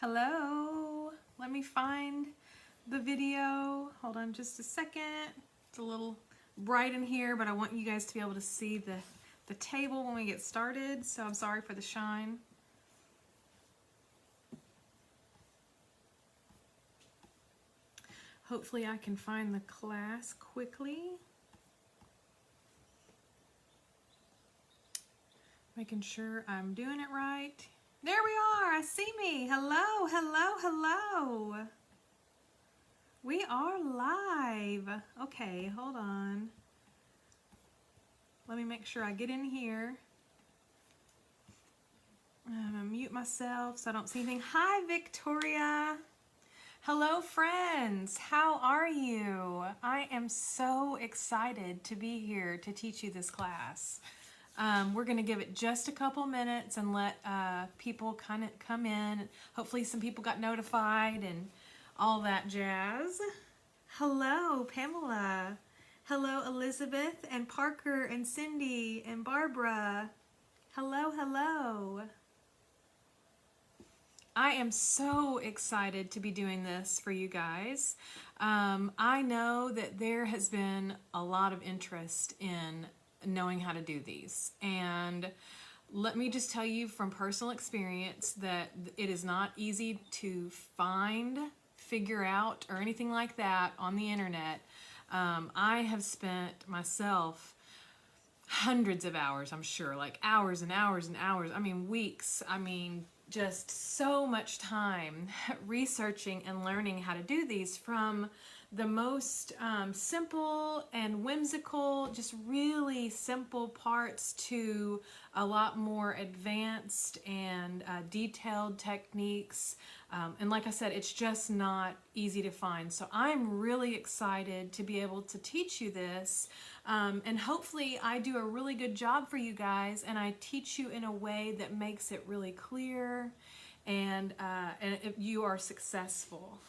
Hello, let me find the video. Hold on just a second. It's a little bright in here, but I want you guys to be able to see the table when we get started, so I'm sorry for the shine. Hopefully I can find the class quickly. Making sure I'm doing it right. There we are, I see me. Hello, hello, hello. We are live. Okay, hold on. Let me make sure I get in here. I'm gonna mute myself so I don't see anything. Hi, Victoria. Hello, friends. How are you? I am so excited to be here to teach you this class. We're going to give it just a couple minutes and let people kind of come in. Hopefully some people got notified and all that jazz. Hello, Pamela. Hello, Elizabeth and Parker and Cindy and Barbara. Hello, hello. I am so excited to be doing this for you guys. I know that there has been a lot of interest in knowing how to do these, and let me just tell you from personal experience that it is not easy to find, figure out, or anything like that on the internet. I have spent myself hundreds of hours, I'm sure, like hours and hours and hours, I mean weeks, I mean just so much time researching and learning how to do these, from the most simple and whimsical, just really simple parts, to a lot more advanced and detailed techniques. And like I said, it's just not easy to find. So I'm really excited to be able to teach you this. And hopefully I do a really good job for you guys, and I teach you in a way that makes it really clear, and you are successful.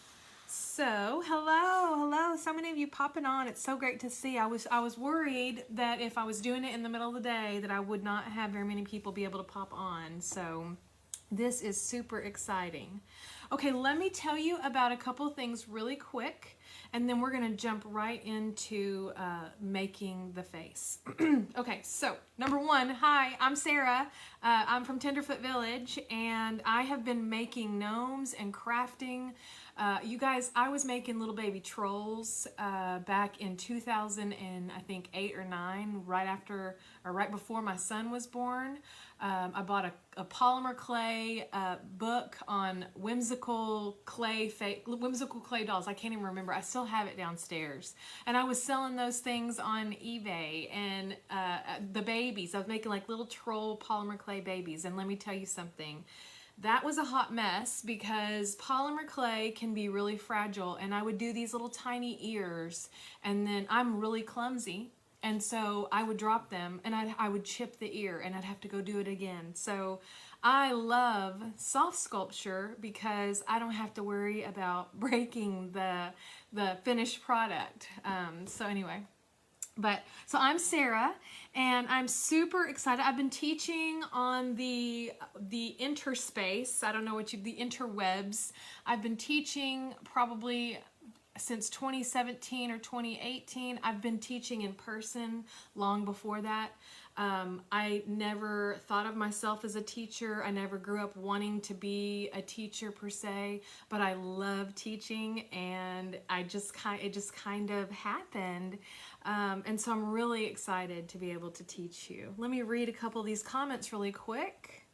So, hello, so many of you popping on. It's so great to see. I was worried that if I was doing it in the middle of the day that I would not have very many people be able to pop on. So, this is super exciting. Okay, let me tell you about a couple of things really quick, and then we're gonna jump right into making the face. Okay, so number one, hi, I'm Sarah. I'm from Tenderfoot Village, and I have been making gnomes and crafting. You guys, I was making little baby trolls back in 2000 and I think 8 or 9, right after or right before my son was born. I bought a polymer clay book on whimsical clay dolls. I can't even remember. I still have it downstairs. And I was selling those things on eBay, and the babies. I was making like little troll polymer clay babies. And let me tell you something. That was a hot mess because polymer clay can be really fragile, and I would do these little tiny ears, and then I'm really clumsy, and so I would drop them and I would chip the ear and I'd have to go do it again. So I love soft sculpture because I don't have to worry about breaking the finished product. So anyway. So I'm Sarah, and I'm super excited. I've been teaching on the interspace. I don't know the interwebs. I've been teaching probably since 2017 or 2018. I've been teaching in person long before that. I never thought of myself as a teacher. I never grew up wanting to be a teacher per se, but I love teaching, and it just kind of happened. And so I'm really excited to be able to teach you. Let me read a couple of these comments really quick.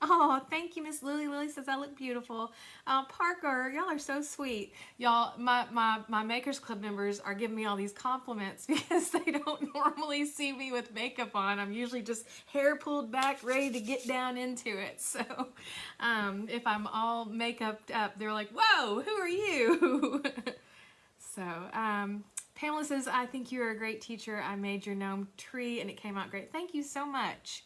Oh, thank you, Miss Lily. Lily says I look beautiful. Parker, y'all are so sweet. Y'all, my Makers Club members are giving me all these compliments because they don't normally see me with makeup on. I'm usually just hair pulled back, ready to get down into it. So if I'm all makeup up, they're like, whoa, who are you? So Pamela says, I think you're a great teacher. I made your gnome tree and it came out great. Thank you so much.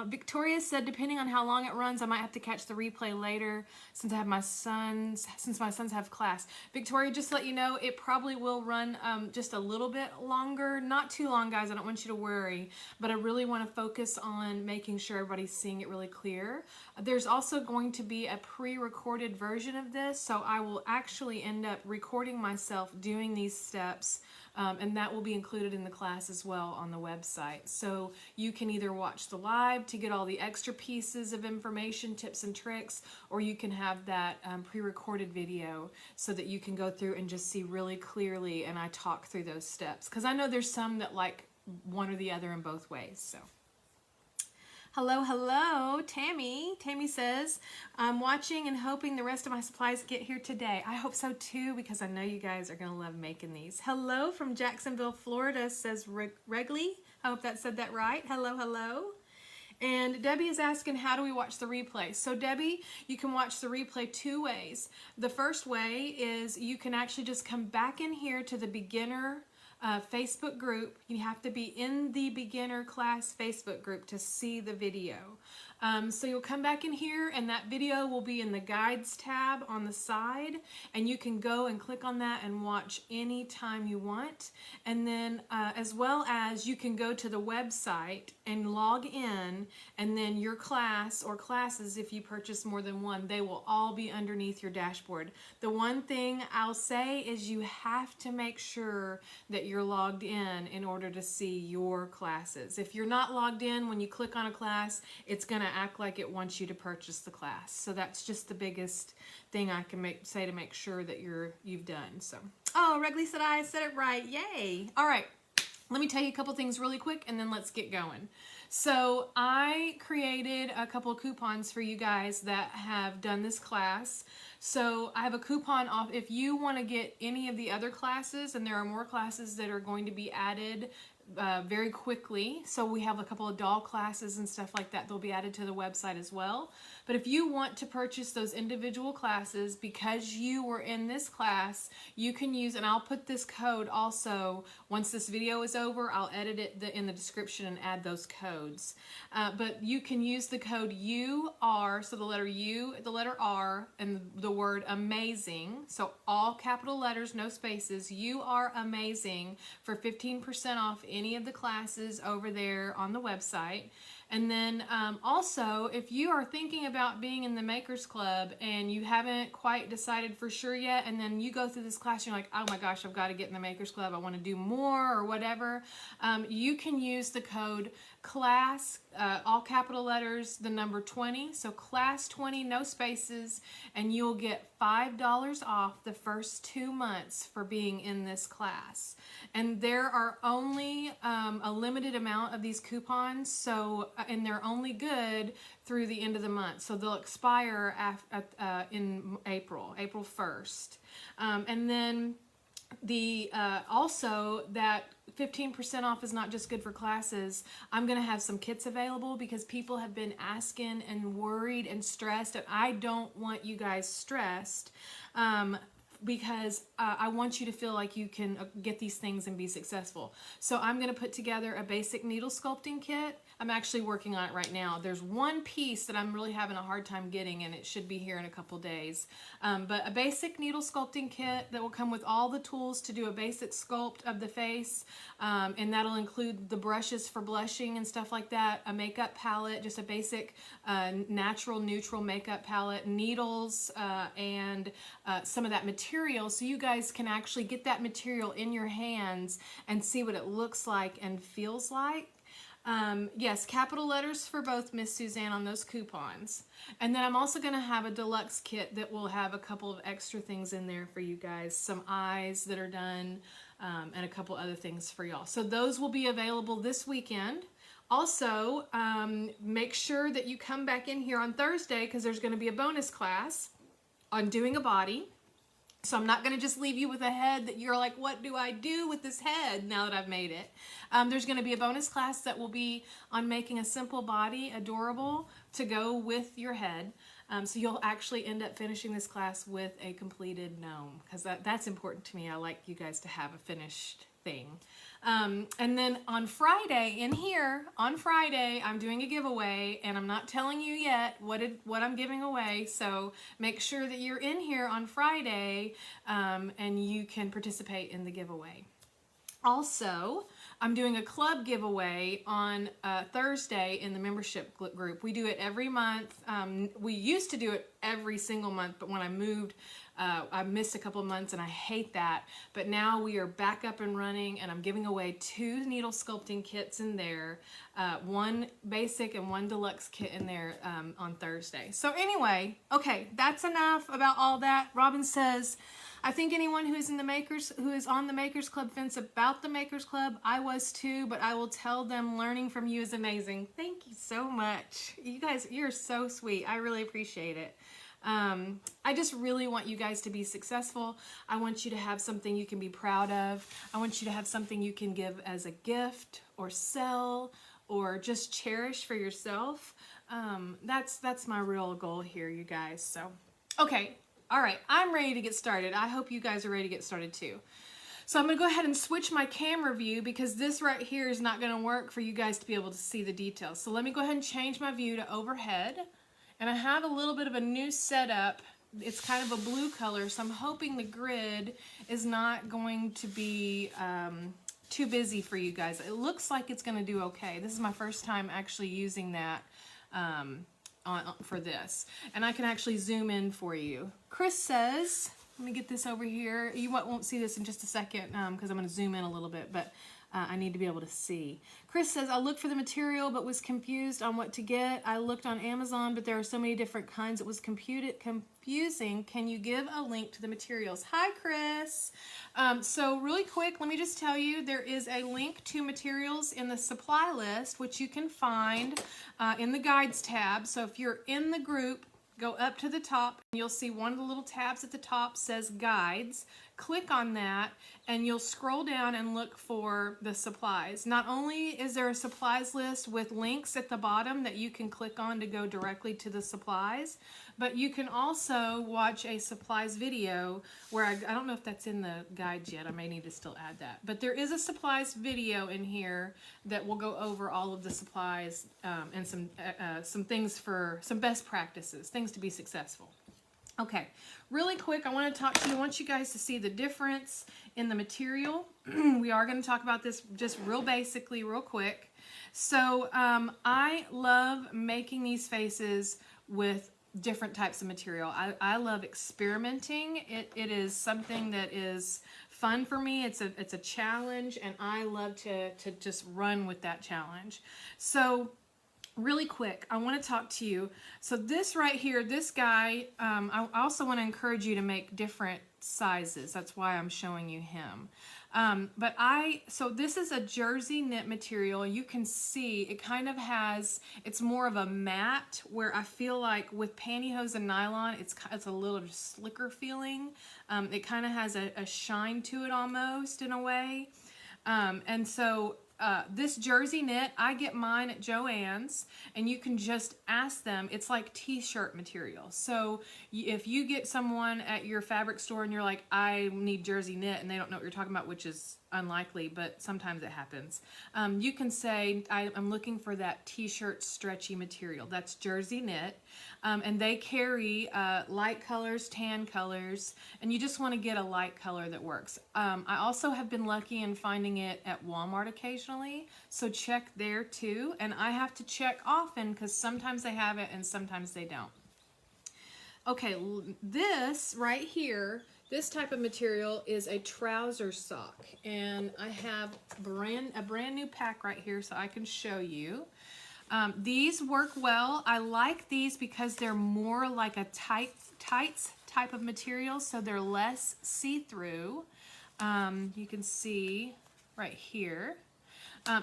Victoria said, depending on how long it runs, I might have to catch the replay later since my sons have class. Victoria, just to let you know, it probably will run just a little bit longer. Not too long, guys. I don't want you to worry, but I really want to focus on making sure everybody's seeing it really clear. There's also going to be a pre-recorded version of this, so I will actually end up recording myself doing these steps. And that will be included in the class as well on the website. So you can either watch the live to get all the extra pieces of information, tips and tricks, or you can have that pre-recorded video so that you can go through and just see really clearly and I talk through those steps. Because I know there's some that like one or the other in both ways. So. Hello, Tammy. Tammy says, I'm watching and hoping the rest of my supplies get here today. I hope so too, because I know you guys are going to love making these. Hello from Jacksonville, Florida, says Regley. I hope that said that right. Hello. And Debbie is asking, how do we watch the replay? So Debbie, you can watch the replay two ways. The first way is you can actually just come back in here to the beginner Facebook group. You have to be in the beginner class Facebook group to see the video. So you'll come back in here and that video will be in the guides tab on the side, and you can go and click on that and watch anytime you want. And then as well as you can go to the website and log in, and then your class or classes, if you purchase more than one, they will all be underneath your dashboard. The one thing I'll say is you have to make sure that you're logged in order to see your classes. If you're not logged in, when you click on a class, it's going to act like it wants you to purchase the class. So that's just the biggest thing I can say to make sure that you've done. So, oh, Regley said I said it right. Yay. All right. Let me tell you a couple things really quick and then let's get going. So I created a couple of coupons for you guys that have done this class. So I have a coupon off if you want to get any of the other classes, and there are more classes that are going to be added very quickly. So we have a couple of doll classes and stuff like that. They'll be added to the website as well. But if you want to purchase those individual classes because you were in this class, you can use, and I'll put this code also, once this video is over, I'll edit it in the description and add those codes. But you can use the code UR, so the letter U, the letter R, and the word amazing. So all capital letters, no spaces, UR amazing, for 15% off any of the classes over there on the website. And then also, if you are thinking about being in the Makers Club and you haven't quite decided for sure yet, and then you go through this class and you're like, oh my gosh, I've got to get in the Makers Club, I want to do more or whatever, you can use the code CLASS, all capital letters, the number 20, so CLASS 20, no spaces, and you'll get $5 off the first 2 months for being in this class. And there are only a limited amount of these coupons, so and they're only good through the end of the month. So they'll expire in April 1st. And then the also that 15% off is not just good for classes. I'm going to have some kits available because people have been asking and worried and stressed, and I don't want you guys stressed. Because I want you to feel like you can get these things and be successful. So I'm going to put together a basic needle sculpting kit. I'm actually working on it right now. There's one piece that I'm really having a hard time getting, and it should be here in a couple days. But a basic needle sculpting kit that will come with all the tools to do a basic sculpt of the face, and that'll include the brushes for blushing and stuff like that, a makeup palette, just a basic natural neutral makeup palette, needles, and some of that material, so you guys can actually get that material in your hands and see what it looks like and feels like. Yes, capital letters for both, Miss Suzanne, on those coupons. And then I'm also going to have a deluxe kit that will have a couple of extra things in there for you guys, some eyes that are done, and a couple other things for y'all. So those will be available this weekend. Also, make sure that you come back in here on Thursday because there's going to be a bonus class on doing a body. So I'm not going to just leave you with a head that you're like, what do I do with this head now that I've made it? There's going to be a bonus class that will be on making a simple body adorable to go with your head. So you'll actually end up finishing this class with a completed gnome, because that's important to me. I like you guys to have a finished thing. And then on Friday, in here, on Friday, I'm doing a giveaway, and I'm not telling you yet what I'm giving away, so make sure that you're in here on Friday, and you can participate in the giveaway. Also, I'm doing a club giveaway on Thursday in the membership group. We do it every month. We used to do it every single month, but when I moved, I missed a couple of months, and I hate that. But now we are back up and running, and I'm giving away 2 needle sculpting kits in there, 1 basic and 1 deluxe kit in there on Thursday. So anyway, okay, that's enough about all that. Robin says, I think anyone who is on the Makers Club fence about the Makers Club, I was too, but I will tell them learning from you is amazing. Thank you so much. You guys, you're so sweet. I really appreciate it. I just really want you guys to be successful. I want you to have something you can be proud of. I want you to have something you can give as a gift or sell or just cherish for yourself. That's my real goal here, you guys. So, okay. All right, I'm ready to get started. I hope you guys are ready to get started too. So I'm going to go ahead and switch my camera view because this right here is not going to work for you guys to be able to see the details. So let me go ahead and change my view to overhead. And I have a little bit of a new setup. It's kind of a blue color, so I'm hoping the grid is not going to be too busy for you guys. It looks like it's going to do okay. This is my first time actually using that for this, and I can actually zoom in for you. Chris says, let me get this over here. You won't see this in just a second because I'm going to zoom in a little bit, but I need to be able to see. Chris says, I looked for the material but was confused on what to get. I looked on Amazon, but there are so many different kinds. It was confusing. Can you give a link to the materials? Hi, Chris. So really quick, let me just tell you, there is a link to materials in the supply list, which you can find in the guides tab. So if you're in the group, go up to the top and you'll see one of the little tabs at the top says guides. Click on that and you'll scroll down and look for the supplies. Not only is there a supplies list with links at the bottom that you can click on to go directly to the supplies, but you can also watch a supplies video where I don't know if that's in the guides yet. I may need to still add that. But there is a supplies video in here that will go over all of the supplies and some things for some best practices, things to be successful. Okay, really quick, I want to talk to you. I want you guys to see the difference in the material. We are going to talk about this just real basically, real quick. So I love making these faces with different types of material. I love experimenting. It is something that is fun for me. It's a challenge, and I love to just run with that challenge. So really quick, I want to talk to you. So this right here, this guy, I also want to encourage you to make different sizes. That's why I'm showing you him. So this is a jersey knit material. You can see it kind of has, it's more of a matte, where I feel like with pantyhose and nylon, it's a little slicker feeling. It kind of has a shine to it almost in a way. And so this jersey knit, I get mine at Joann's, and you can just ask them. It's like t-shirt material. So if you get someone at your fabric store and you're like, I need jersey knit, and they don't know what you're talking about, which is unlikely, but sometimes it happens. You can say, I'm looking for that t-shirt stretchy material. That's jersey knit. And they carry light colors, tan colors, and you just want to get a light color that works. I also have been lucky in finding it at Walmart occasionally, so check there too. And I have to check often because sometimes they have it and sometimes they don't. Okay, this right here, this type of material is a trouser sock, and I have a brand new pack right here so I can show you. These work well. I like these because they're more like a tights type of material, so they're less see-through. You can see right here.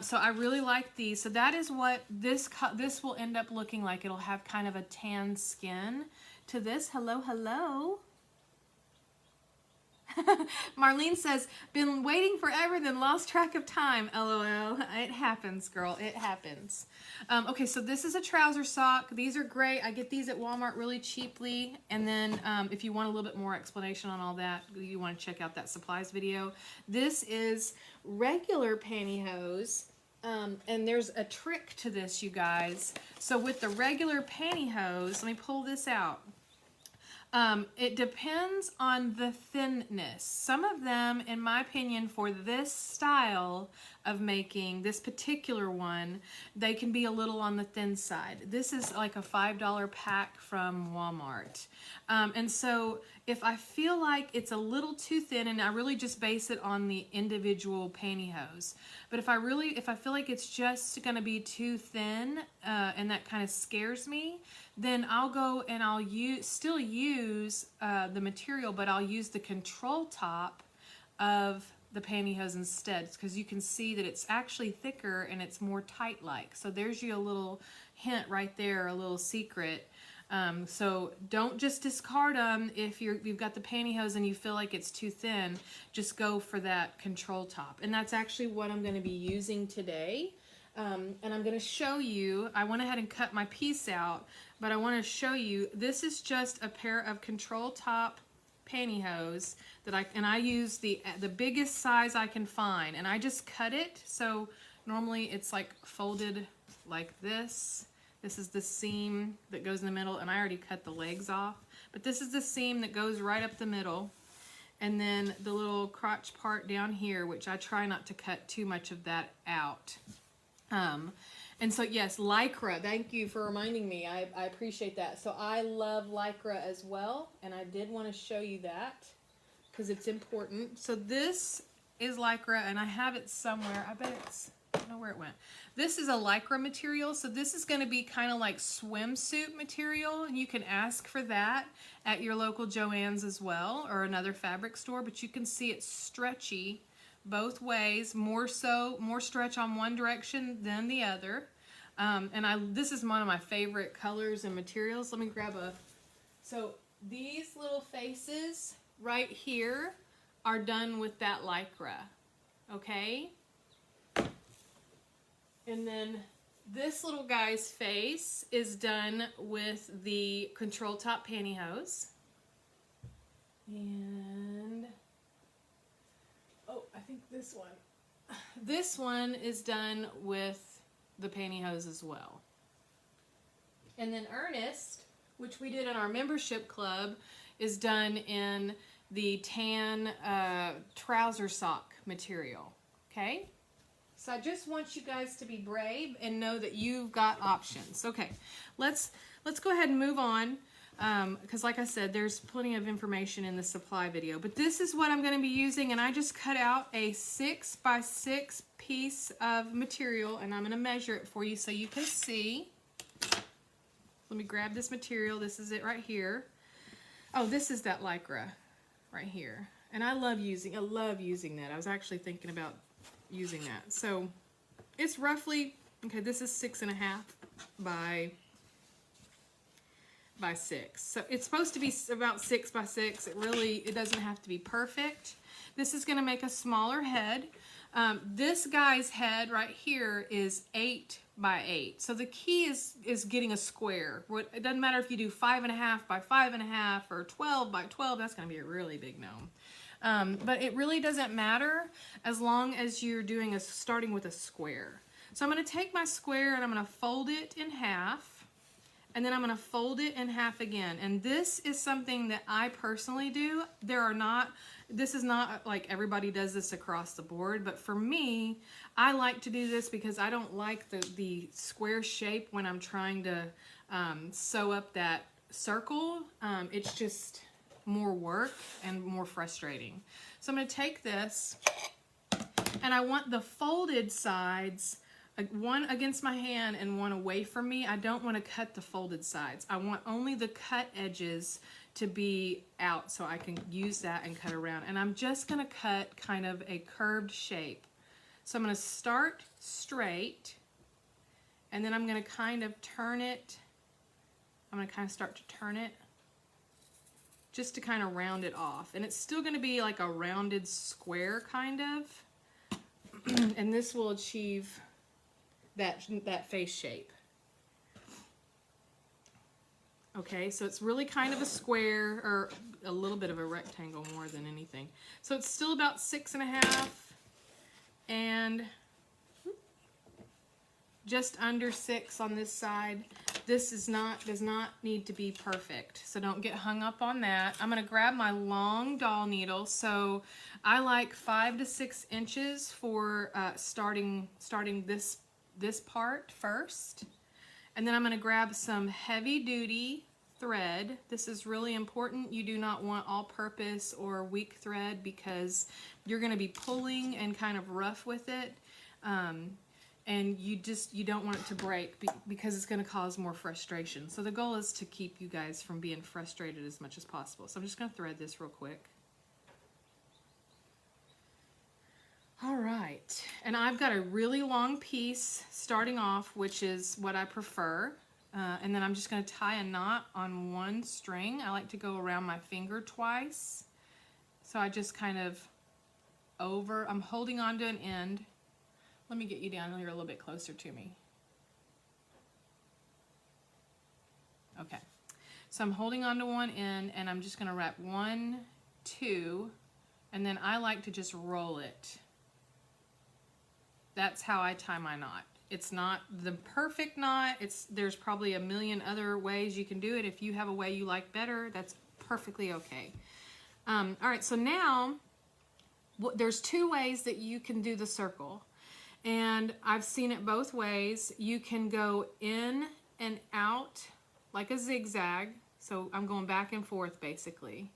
So I really like these. So that is what this will end up looking like. It'll have kind of a tan skin to this. Hello, hello. Marlene says, been waiting forever, then lost track of time. LOL. It happens, girl. It happens. Okay, so this is a trouser sock. These are great. I get these at Walmart really cheaply. And then if you want a little bit more explanation on all that, you want to check out that supplies video. This is regular pantyhose. And there's a trick to this, you guys. So with the regular pantyhose, let me pull this out. It depends on the thinness. Some of them, in my opinion, for this style of making, this particular one, they can be a little on the thin side. This is like a $5 pack from Walmart. And so if I feel like it's a little too thin, and I really just base it on the individual pantyhose, but if I feel like it's just gonna be too thin, and that kind of scares me, then I'll go and I'll still use the material, but I'll use the control top of the pantyhose instead, because you can see that it's actually thicker and it's more tight-like. So there's you a little hint right there, a little secret. So don't just discard them if you've got the pantyhose and you feel like it's too thin. Just go for that control top. And that's actually what I'm going to be using today. And I'm going to show you, I went ahead and cut my piece out, but I want to show you, this is just a pair of control top pantyhose that I use the biggest size I can find, and I just cut it. So normally it's like folded like this. This is the seam that goes in the middle, and I already cut the legs off, but this is the seam that goes right up the middle, and then the little crotch part down here, which I try not to cut too much of that out. And so yes, Lycra, thank you for reminding me. I appreciate that. So I love Lycra as well, and I did want to show you that because it's important. So this is Lycra, and I have it somewhere. I bet I don't know where it went. This is a Lycra material, so this is going to be kind of like swimsuit material, and you can ask for that at your local Joann's as well, or another fabric store, but you can see it's stretchy both ways, more stretch on one direction than the other. And this is one of my favorite colors and materials. Let me grab so these little faces right here are done with that Lycra, okay? And then this little guy's face is done with the control top pantyhose. And oh, I think this one is done with the pantyhose as well. And then Ernest, which we did in our membership club, is done in the tan trouser sock material. Okay? So I just want you guys to be brave and know that you've got options. Okay, let's go ahead and move on. Because like I said, there's plenty of information in the supply video, but this is what I'm going to be using, and I just cut out a 6x6 piece of material, and I'm going to measure it for you so you can see. Let me grab this material. This is it right here. Oh, this is that Lycra right here, and I love using that. I was actually thinking about using that. So it's roughly, okay, this is 6.5 by 6. So it's supposed to be about 6 by 6. It doesn't have to be perfect. This is going to make a smaller head. This guy's head right here is 8 by 8. So the key is getting a square. It doesn't matter if you do 5.5 by 5.5 or 12 by 12. That's going to be a really big gnome. But it really doesn't matter as long as you're starting with a square. So I'm going to take my square and I'm going to fold it in half. And then I'm going to fold it in half again. And this is something that I personally do. This is not like everybody does this across the board, but for me, I like to do this because I don't like the square shape when I'm trying to sew up that circle. It's just more work and more frustrating. So I'm going to take this, and I want the folded sides, one against my hand and one away from me. I don't want to cut the folded sides. I want only the cut edges to be out so I can use that and cut around. And I'm just going to cut kind of a curved shape. So I'm going to start straight, and then I'm going to kind of turn it. I'm going to kind of start to turn it just to kind of round it off. And it's still going to be like a rounded square kind of. And this will achieve that face shape. Okay, so it's really kind of a square, or a little bit of a rectangle more than anything. So it's still about 6.5 and just under 6 on this side. This does not need to be perfect, so don't get hung up on that. I'm gonna grab my long doll needle. So I like 5 to 6 inches for starting this part first. And then I'm going to grab some heavy duty thread. This is really important. You do not want all-purpose or weak thread because you're going to be pulling and kind of rough with it. And you don't want it to break because it's going to cause more frustration. So the goal is to keep you guys from being frustrated as much as possible. So I'm just going to thread this real quick. All right, and I've got a really long piece starting off, which is what I prefer. And then I'm just going to tie a knot on one string. I like to go around my finger twice. So I just kind of I'm holding on to an end. Let me get you down here a little bit closer to me. Okay, so I'm holding on to one end and I'm just going to wrap 1, 2, and then I like to just roll it. That's how I tie my knot. It's not the perfect knot. There's probably a million other ways you can do it. If you have a way you like better, that's perfectly okay. All right, so now there's 2 ways that you can do the circle. And I've seen it both ways. You can go in and out like a zigzag. So I'm going back and forth basically.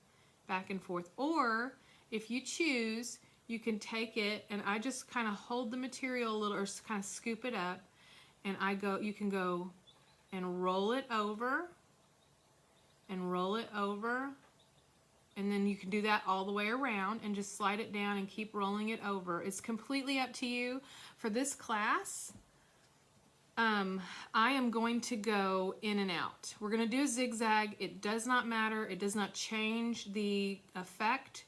Back and forth. Or if you choose, you can take it, and I just kind of hold the material a little, or kind of scoop it up, and you can go and roll it over, and then you can do that all the way around, and just slide it down and keep rolling it over. It's completely up to you. For this class, I am going to go in and out. We're going to do a zigzag. It does not matter. It does not change the effect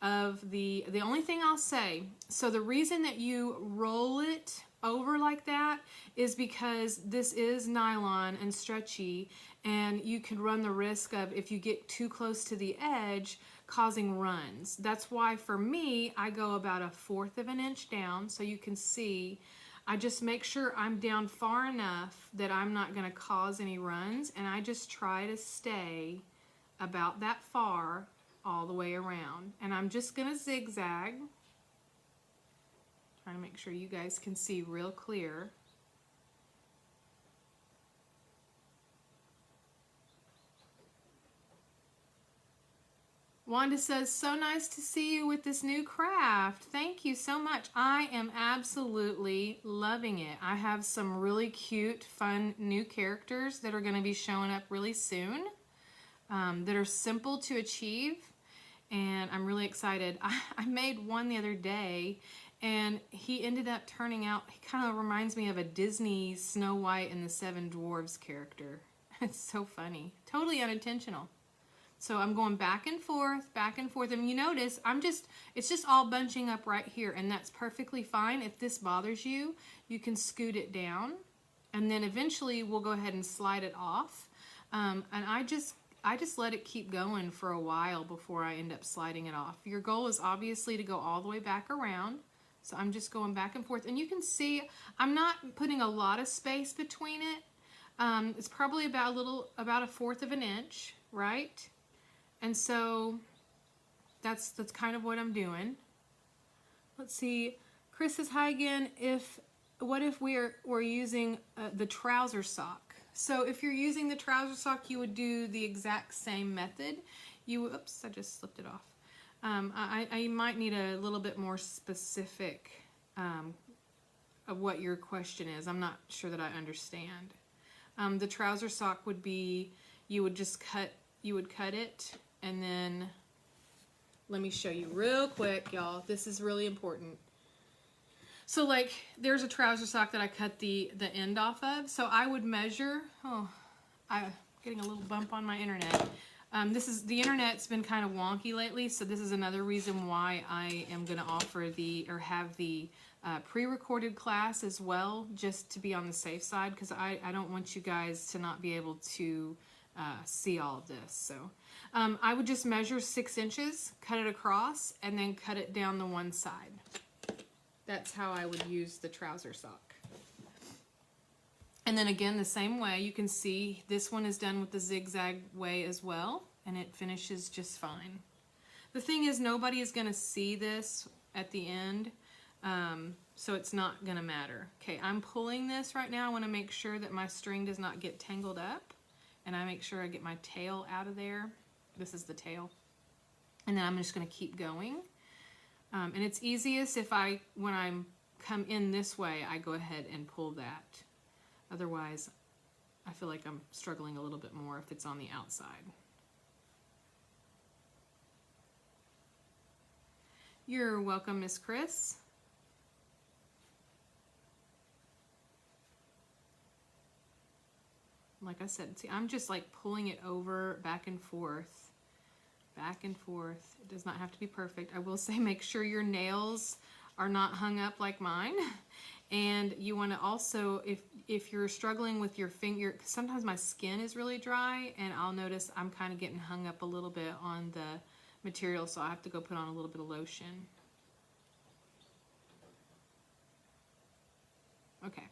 of the only thing I'll say, so the reason that you roll it over like that is because this is nylon and stretchy, and you can run the risk of, if you get too close to the edge, causing runs. That's why for me, I go about 1/4 of an inch down, so you can see I just make sure I'm down far enough that I'm not going to cause any runs, and I just try to stay about that far all the way around. And I'm just going to zigzag, trying to make sure you guys can see real clear. Wanda says, so nice to see you with this new craft. Thank you so much. I am absolutely loving it. I have some really cute, fun new characters that are going to be showing up really soon, that are simple to achieve. And I'm really excited. I made one the other day, and he ended up turning out, he kind of reminds me of a Disney Snow White and the Seven Dwarves character. It's so funny. Totally unintentional. So I'm going back and forth, and you notice it's just all bunching up right here, and that's perfectly fine. If this bothers you, you can scoot it down, and then eventually we'll go ahead and slide it off. And I just let it keep going for a while before I end up sliding it off. Your goal is obviously to go all the way back around. So I'm just going back and forth. And you can see I'm not putting a lot of space between it. It's probably about 1/4 of an inch, right? And so that's kind of what I'm doing. Let's see. Chris says, hi again. What if we're using the trouser sock? So if you're using the trouser sock, you would do the exact same method. Oops, I just slipped it off. I might need a little bit more specific of what your question is. I'm not sure that I understand. The trouser sock would be, you would cut it, and then let me show you real quick, y'all. This is really important. So like there's a trouser sock that I cut the end off of. So I would measure, I'm getting a little bump on my internet. The internet's been kind of wonky lately, so this is another reason why I am going to offer have the pre-recorded class as well, just to be on the safe side, because I don't want you guys to not be able to see all of this. So I would just measure 6 inches, cut it across, and then cut it down the one side. That's how I would use the trouser sock. And then again, the same way, you can see this one is done with the zigzag way as well, and it finishes just fine. The thing is, nobody is going to see this at the end, so it's not going to matter. Okay, I'm pulling this right now. I want to make sure that my string does not get tangled up, and I make sure I get my tail out of there. This is the tail. And then I'm just going to keep going. And it's easiest if when I come in this way, I go ahead and pull that. Otherwise, I feel like I'm struggling a little bit more if it's on the outside. You're welcome, Miss Chris. Like I said, see, I'm just like pulling it over, back and forth, back and forth. It does not have to be perfect. I will say, make sure your nails are not hung up like mine. And you want to also, if you're struggling with your finger, sometimes my skin is really dry, and I'll notice I'm kind of getting hung up a little bit on the material, so I have to go put on a little bit of lotion. Okay,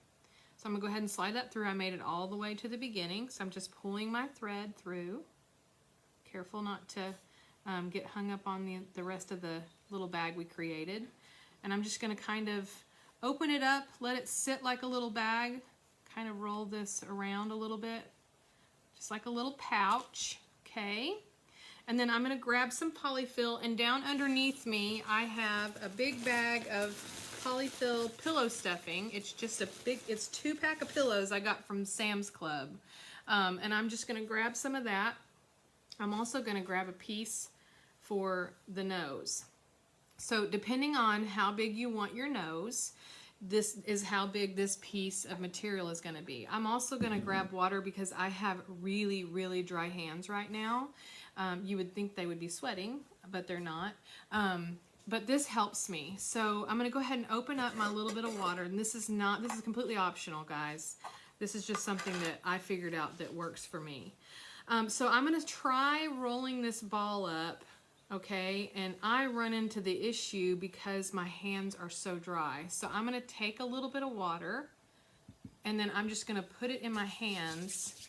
so I'm going to go ahead and slide that through. I made it all the way to the beginning, so I'm just pulling my thread through. Careful not to get hung up on the rest of the little bag we created. And I'm just going to kind of open it up, let it sit like a little bag, kind of roll this around a little bit, just like a little pouch, okay? And then I'm going to grab some polyfill, and down underneath me I have a big bag of polyfill pillow stuffing. It's just it's 2-pack of pillows I got from Sam's Club. And I'm just going to grab some of that. I'm also going to grab a piece for the nose. So depending on how big you want your nose, this is how big this piece of material is going to be. I'm also going to grab water because I have really, really dry hands right now. You would think they would be sweating, but they're not. But this helps me. So I'm going to go ahead and open up my little bit of water. And this is completely optional, guys. This is just something that I figured out that works for me. So I'm going to try rolling this ball up. Okay, and I run into the issue because my hands are so dry. So I'm going to take a little bit of water, and then I'm just going to put it in my hands.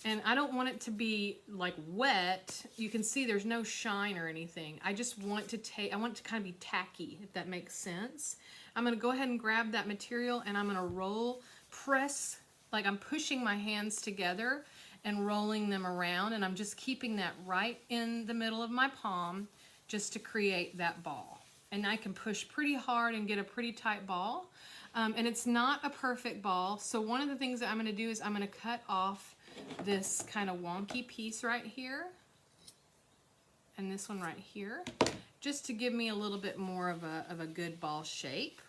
And I don't want it to be like wet. You can see there's no shine or anything. I just want to I want it to kind of be tacky, if that makes sense. I'm going to go ahead and grab that material, and I'm going to press, like I'm pushing my hands together and rolling them around, and I'm just keeping that right in the middle of my palm just to create that ball. And I can push pretty hard and get a pretty tight ball. And it's not a perfect ball, so one of the things that I'm going to do is I'm going to cut off this kind of wonky piece right here and this one right here, just to give me a little bit more of a good ball shape.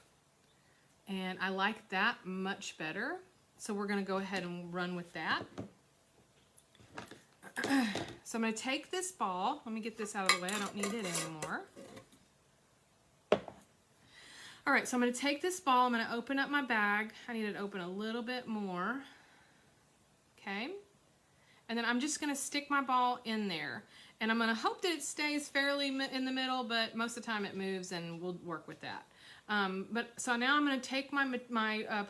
And I like that much better, so we're going to go ahead and run with that. So I'm going to take this ball. Let me get this out of the way. I don't need it anymore. All right, so I'm going to take this ball. I'm going to open up my bag. I need it to open a little bit more. Okay. And then I'm just going to stick my ball in there. And I'm going to hope that it stays fairly in the middle, but most of the time it moves, and we'll work with that. So now I'm going to take my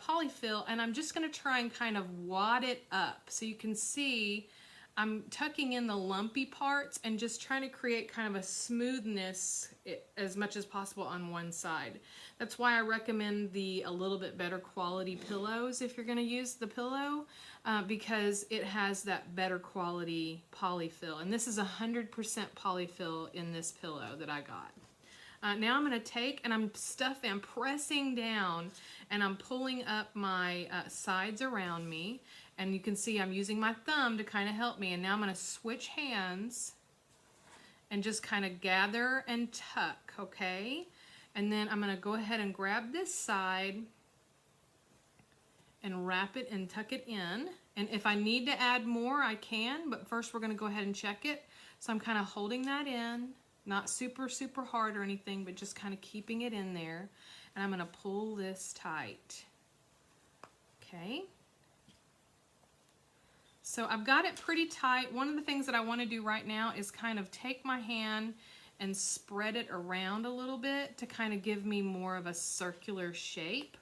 polyfill, and I'm just going to try and kind of wad it up. So you can see I'm tucking in the lumpy parts and just trying to create kind of a smoothness as much as possible on one side. That's why I recommend a little bit better quality pillows if you're going to use the pillow, because it has that better quality polyfill. And this is 100% polyfill in this pillow that I got. Now I'm going to take, and I'm pressing down, and I'm pulling up my sides around me. And you can see I'm using my thumb to kind of help me. And now I'm going to switch hands and just kind of gather and tuck, okay? And then I'm going to go ahead and grab this side and wrap it and tuck it in. And if I need to add more, I can, but first we're going to go ahead and check it. So I'm kind of holding that in, not super, super hard or anything, but just kind of keeping it in there. and I'm going to pull this tight. Okay. So I've got it pretty tight. One of the things that I want to do right now is kind of take my hand and spread it around a little bit to kind of give me more of a circular shape.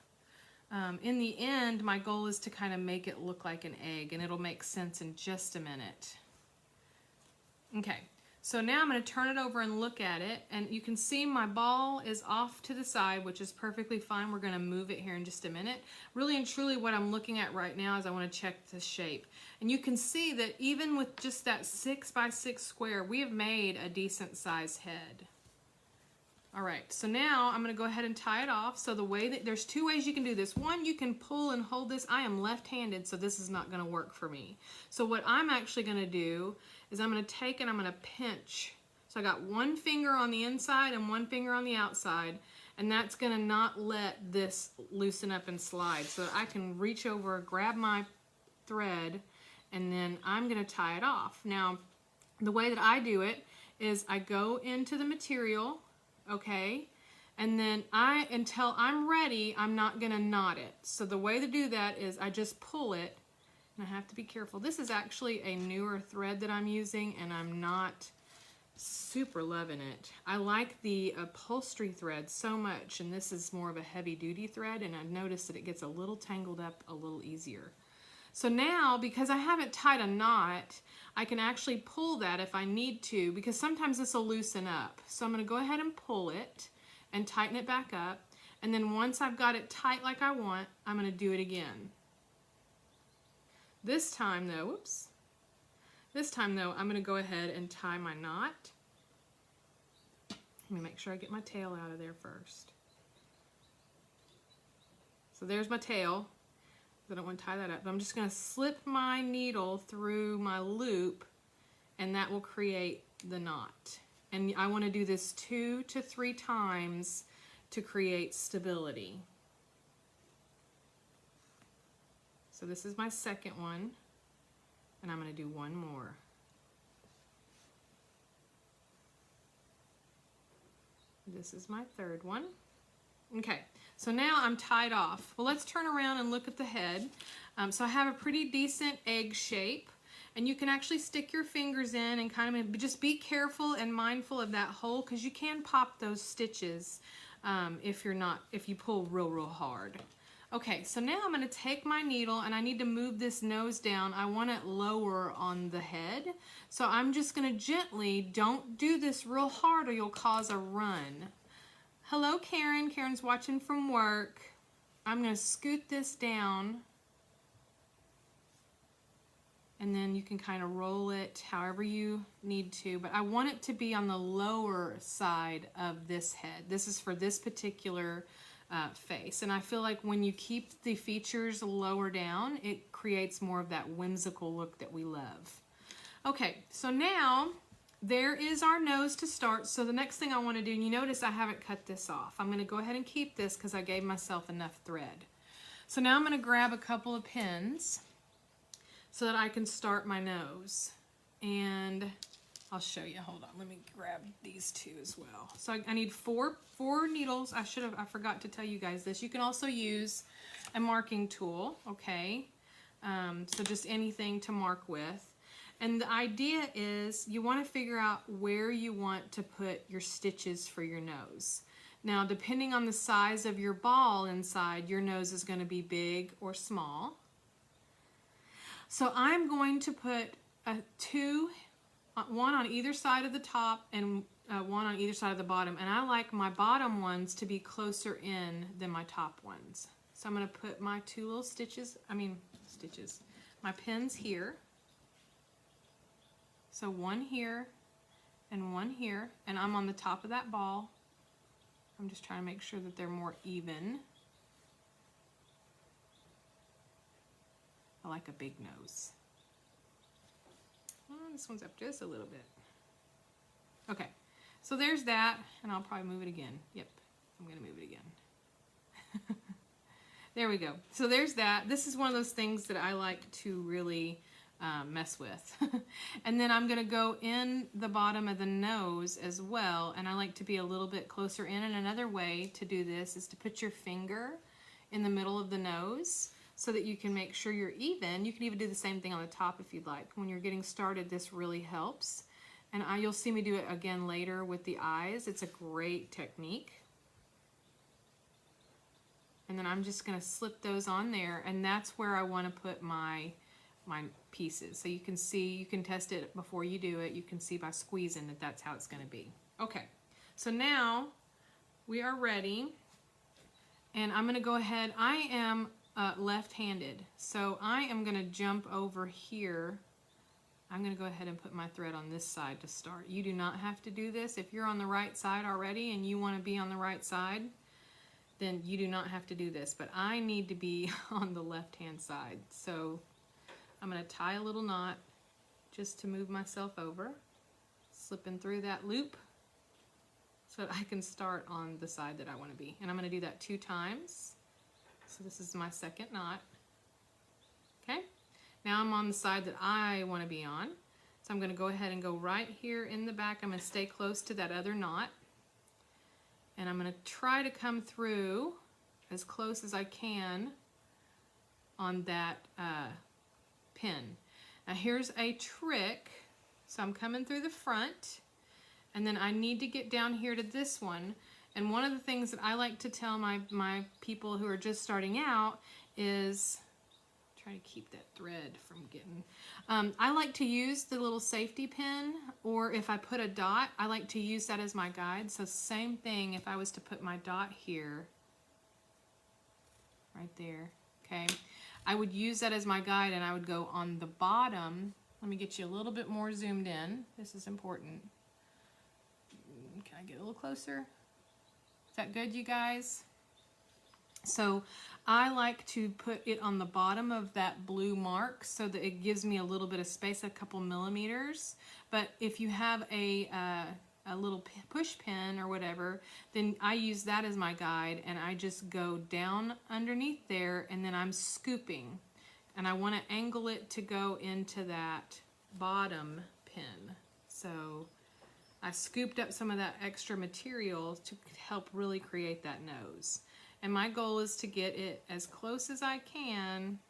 In the end, my goal is to kind of make it look like an egg, and it'll make sense in just a minute. Okay, so now I'm going to turn it over and look at it, and you can see my ball is off to the side, which is perfectly fine. We're going to move it here in just a minute. Really and truly what I'm looking at right now is I want to check the shape. And you can see that even with just that 6 by 6 square, we have made a decent size head. All right, so now I'm going to go ahead and tie it off. So the way that there's two ways you can do this. One, you can pull and hold this. I am left-handed, so this is not going to work for me. So what I'm actually going to do is I'm going to take and I'm going to pinch. So I got one finger on the inside and one finger on the outside, and that's going to not let this loosen up and slide. So that I can reach over, grab my thread, and then I'm going to tie it off. Now, the way that I do it is I go into the material, okay, and then until I'm ready, I'm not gonna knot it. So the way to do that is I just pull it, and I have to be careful. This is actually a newer thread that I'm using, and I'm not super loving it. I like the upholstery thread so much, and this is more of a heavy duty thread, and I've noticed that it gets a little tangled up a little easier. So now, because I haven't tied a knot, I can actually pull that if I need to, because sometimes this will loosen up. So I'm going to go ahead and pull it and tighten it back up. And then once I've got it tight like I want, I'm going to do it again. This time though, I'm going to go ahead and tie my knot. Let me make sure I get my tail out of there first. So there's my tail. I don't want to tie that up, but I'm just going to slip my needle through my loop, and that will create the knot. And I want to do this 2 to 3 times to create stability. So this is my second one, and I'm going to do one more. This is my third one. Okay, so now I'm tied off. Well, let's turn around and look at the head. So I have a pretty decent egg shape, and you can actually stick your fingers in and kind of just be careful and mindful of that hole, because you can pop those stitches if you pull real hard. Okay, so now I'm going to take my needle, and I need to move this nose down. I want it lower on the head. So I'm just going to gently, don't do this real hard or you'll cause a run. Hello, Karen. Karen's watching from work. I'm going to scoot this down, and then you can kind of roll it however you need to, but I want it to be on the lower side of this head. This is for this particular face, and I feel like when you keep the features lower down, it creates more of that whimsical look that we love. Okay, so now there is our nose to start. So the next thing I want to do, and you notice I haven't cut this off. I'm going to go ahead and keep this because I gave myself enough thread. So now I'm going to grab a couple of pins so that I can start my nose. And I'll show you. Hold on. Let me grab these two as well. So I need four needles. I forgot to tell you guys this. You can also use a marking tool, okay? So just anything to mark with. And the idea is you want to figure out where you want to put your stitches for your nose. Now, depending on the size of your ball inside, your nose is going to be big or small. So I'm going to put one on either side of the top and one on either side of the bottom. And I like my bottom ones to be closer in than my top ones. So I'm going to put my two little my pins here. So one here and one here, and I'm on the top of that ball. I'm just trying to make sure that they're more even. I like a big nose. Oh, this one's up just a little bit. Okay, so there's that, and I'll probably move it again. Yep, I'm gonna move it again. There we go. So there's that. This is one of those things that I like to really mess with. And then I'm going to go in the bottom of the nose as well, and I like to be a little bit closer in. And another way to do this is to put your finger in the middle of the nose so that you can make sure you're even. You can even do the same thing on the top if you'd like. When you're getting started, this really helps. And you'll see me do it again later with the eyes. It's a great technique. And then I'm just going to slip those on there, and that's where I want to put my pieces. So you can see, you can test it before you do it. You can see by squeezing that that's how it's going to be. Okay, so now we are ready. And I'm going to go ahead. I am left-handed, so I am going to jump over here. I'm going to go ahead and put my thread on this side to start. You do not have to do this. If you're on the right side already and you want to be on the right side, then you do not have to do this. But I need to be on the left-hand side. So I'm going to tie a little knot just to move myself over, slipping through that loop, so that I can start on the side that I want to be. And I'm going to do that 2 times. So this is my second knot. Okay, now I'm on the side that I want to be on. So I'm going to go ahead and go right here in the back. I'm going to stay close to that other knot. And I'm going to try to come through as close as I can on that pin. Now here's a trick. So I'm coming through the front, and then I need to get down here to this one. And one of the things that I like to tell my people who are just starting out is, try to keep that thread from getting, I like to use the little safety pin, or if I put a dot, I like to use that as my guide. So same thing, if I was to put my dot here, right there, okay, I would use that as my guide, and I would go on the bottom. Let me get you a little bit more zoomed in. This is important. Can I get a little closer? Is that good, you guys? So I like to put it on the bottom of that blue mark so that it gives me a little bit of space, a couple millimeters. But if you have a little push pin or whatever, then I use that as my guide, and I just go down underneath there, and then I'm scooping. And I want to angle it to go into that bottom pin. So I scooped up some of that extra material to help really create that nose. And my goal is to get it as close as I can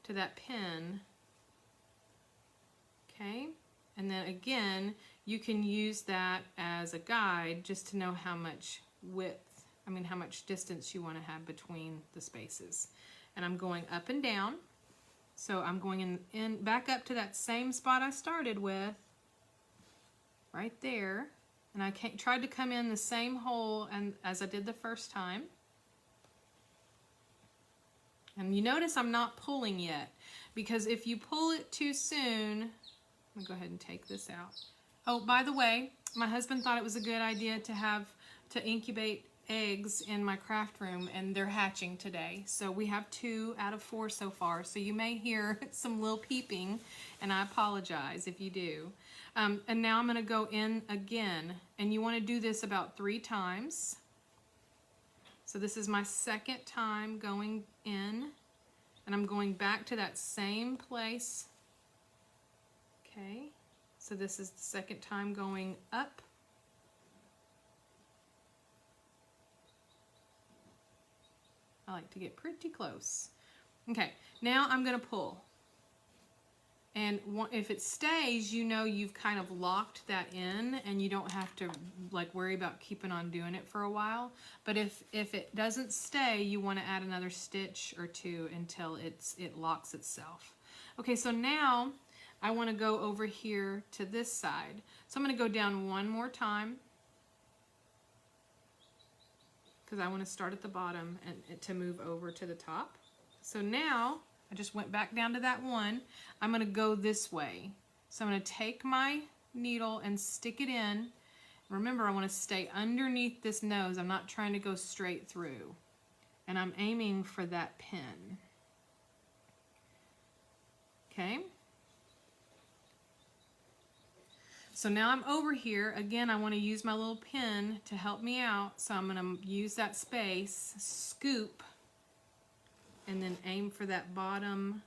to that pin. Okay, and then again, you can use that as a guide just to know how much width, how much distance you want to have between the spaces. And I'm going up and down. So I'm going in back up to that same spot I started with, right there. And I tried to come in the same hole as I did the first time. And you notice I'm not pulling yet, because if you pull it too soon, I'm gonna go ahead and take this out. Oh, by the way, my husband thought it was a good idea to incubate eggs in my craft room, and they're hatching today. So we have 2 out of 4 so far. So you may hear some little peeping, and I apologize if you do. And now I'm gonna go in again, and you wanna do this about 3 times. So this is my second time going in, and I'm going back to that same place. Okay, so this is the second time going up. I like to get pretty close. Okay, now I'm going to pull. And if it stays, you know you've kind of locked that in, and you don't have to worry about keeping on doing it for a while. But if it doesn't stay, you want to add another stitch or 2 until it locks itself. Okay, so now I want to go over here to this side. So I'm going to go down one more time, because I want to start at the bottom and to move over to the top. So now I just went back down to that one. I'm going to go this way. So I'm going to take my needle and stick it in. Remember, I want to stay underneath this nose. I'm not trying to go straight through. And I'm aiming for that pin. Okay. So now I'm over here. Again, I want to use my little pin to help me out. So I'm going to use that space, scoop, and then aim for that bottom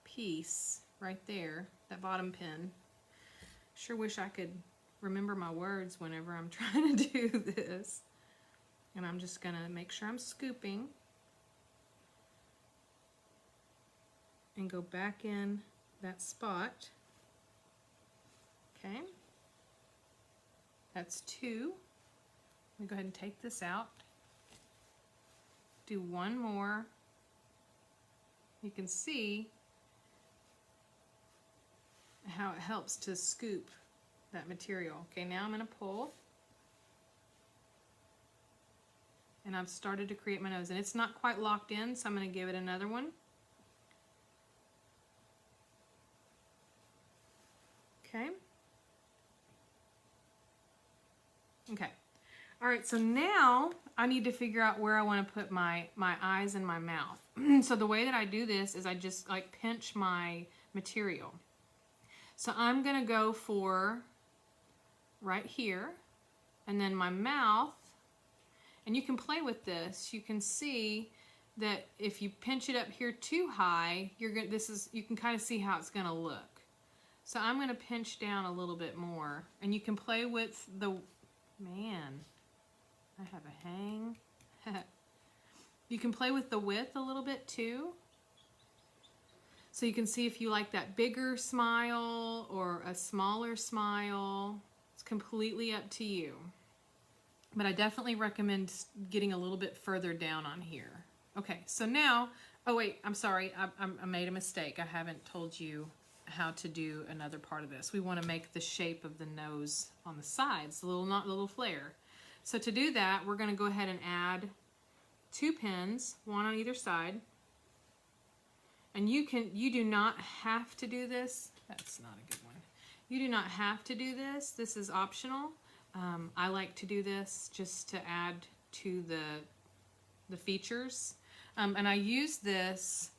piece right there, that bottom pin. Sure wish I could remember my words whenever I'm trying to do this. And I'm just gonna make sure I'm scooping and go back in that spot. Okay, that's 2. Let me go ahead and take this out. Do one more. You can see how it helps to scoop that material. Okay, now I'm going to pull. And I've started to create my nose. And it's not quite locked in, so I'm going to give it another one. Okay. Okay. All right, so now I need to figure out where I want to put my eyes and my mouth. So the way that I do this is I just like pinch my material. So I'm going to go for right here, and then my mouth, and you can play with this. You can see that if you pinch it up here too high, you can kind of see how it's going to look. So I'm going to pinch down a little bit more, and you can play with the, man, I have a hang. You can play with the width a little bit too. So you can see if you like that bigger smile or a smaller smile. It's completely up to you. But I definitely recommend getting a little bit further down on here. Okay, so now, oh wait, I'm sorry, I made a mistake. I haven't told you how to do another part of this. We want to make the shape of the nose on the sides, the little flare. So to do that, we're going to go ahead and add 2 pins, one on either side. And you do not have to do this. That's not a good one. You do not have to do this. This is optional. I like to do this just to add to the features. And I use this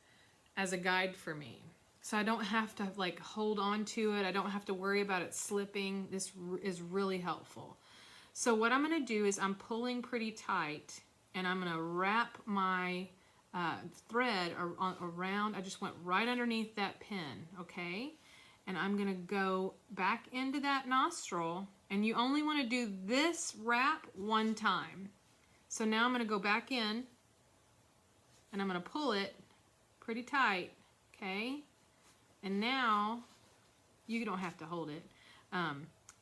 as a guide for me. So I don't have to like hold on to it. I don't have to worry about it slipping. This is really helpful. So what I'm going to do is I'm pulling pretty tight, and I'm going to wrap my thread around. I just went right underneath that pin, okay? And I'm going to go back into that nostril, and you only want to do this wrap one time. So now I'm going to go back in, and I'm going to pull it pretty tight, okay? And now, you don't have to hold it,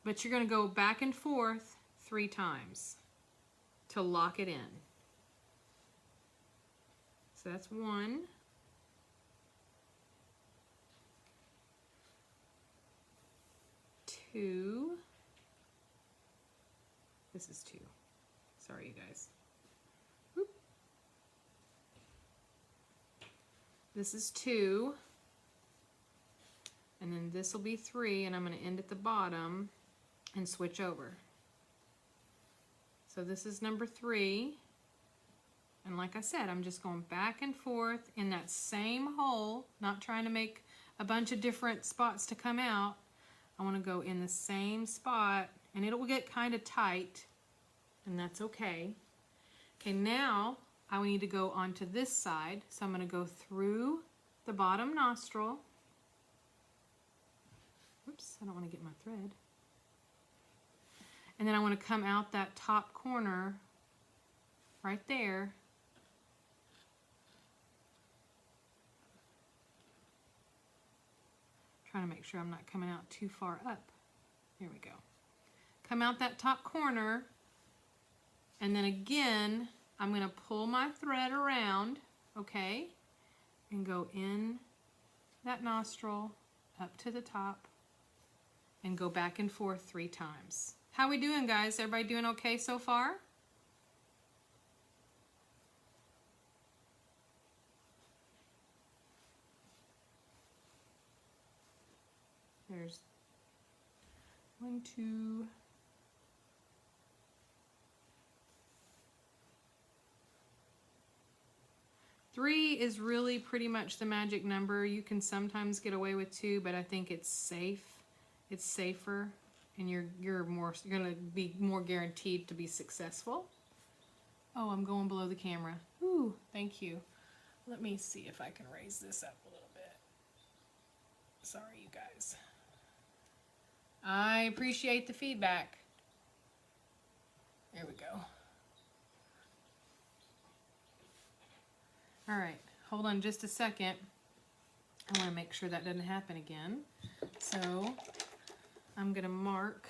but you're going to go back and forth 3 times to lock it in. So that's 1. 2. This is 2. Sorry, you guys. Whoop. This is 2. And then this will be 3, and I'm going to end at the bottom and switch over. So this is number 3. And like I said, I'm just going back and forth in that same hole, not trying to make a bunch of different spots to come out. I want to go in the same spot, and it will get kind of tight, and that's okay. Okay, now I need to go onto this side, so I'm going to go through the bottom nostril. Whoops, I don't want to get my thread. And then I want to come out that top corner right there. Trying to make sure I'm not coming out too far up. Here we go. Come out that top corner, and then again, I'm going to pull my thread around, okay, and go in that nostril up to the top and go back and forth 3 times. How we doing, guys? Everybody doing okay so far? There's 1, 2. Three is really pretty much the magic number. You can sometimes get away with 2, but I think it's safe. It's safer, and you're gonna be more guaranteed to be successful. Oh, I'm going below the camera. Ooh, thank you. Let me see if I can raise this up a little bit. Sorry, you guys. I appreciate the feedback. There we go. All right, hold on just a second. I want to make sure that doesn't happen again. So I'm going to mark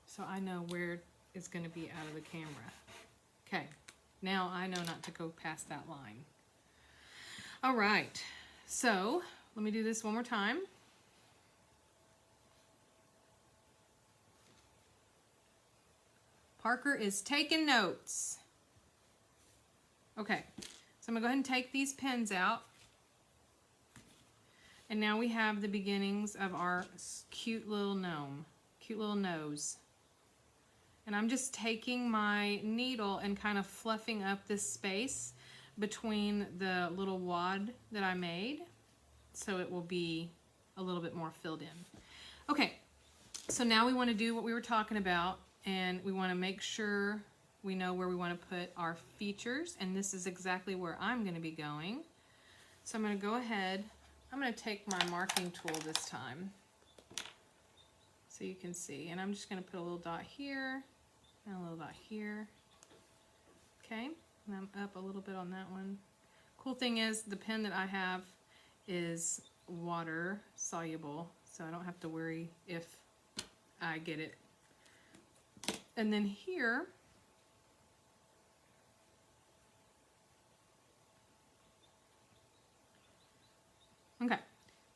so I know where it's going to be out of the camera. Okay, now I know not to go past that line. All right, so let me do this one more time. Parker is taking notes. Okay, so I'm gonna go ahead and take these pins out. And now we have the beginnings of our cute little gnome, cute little nose. And I'm just taking my needle and kind of fluffing up this space between the little wad that I made, so it will be a little bit more filled in. Okay, so now we want to do what we were talking about, and we want to make sure we know where we want to put our features, and this is exactly where I'm going to be going. So I'm going to go ahead, I'm going to take my marking tool this time so you can see, and I'm just going to put a little dot here and a little dot here. Okay, and I'm up a little bit on that one. Cool thing is the pen that I have is water soluble, so I don't have to worry if I get it. And then here, okay,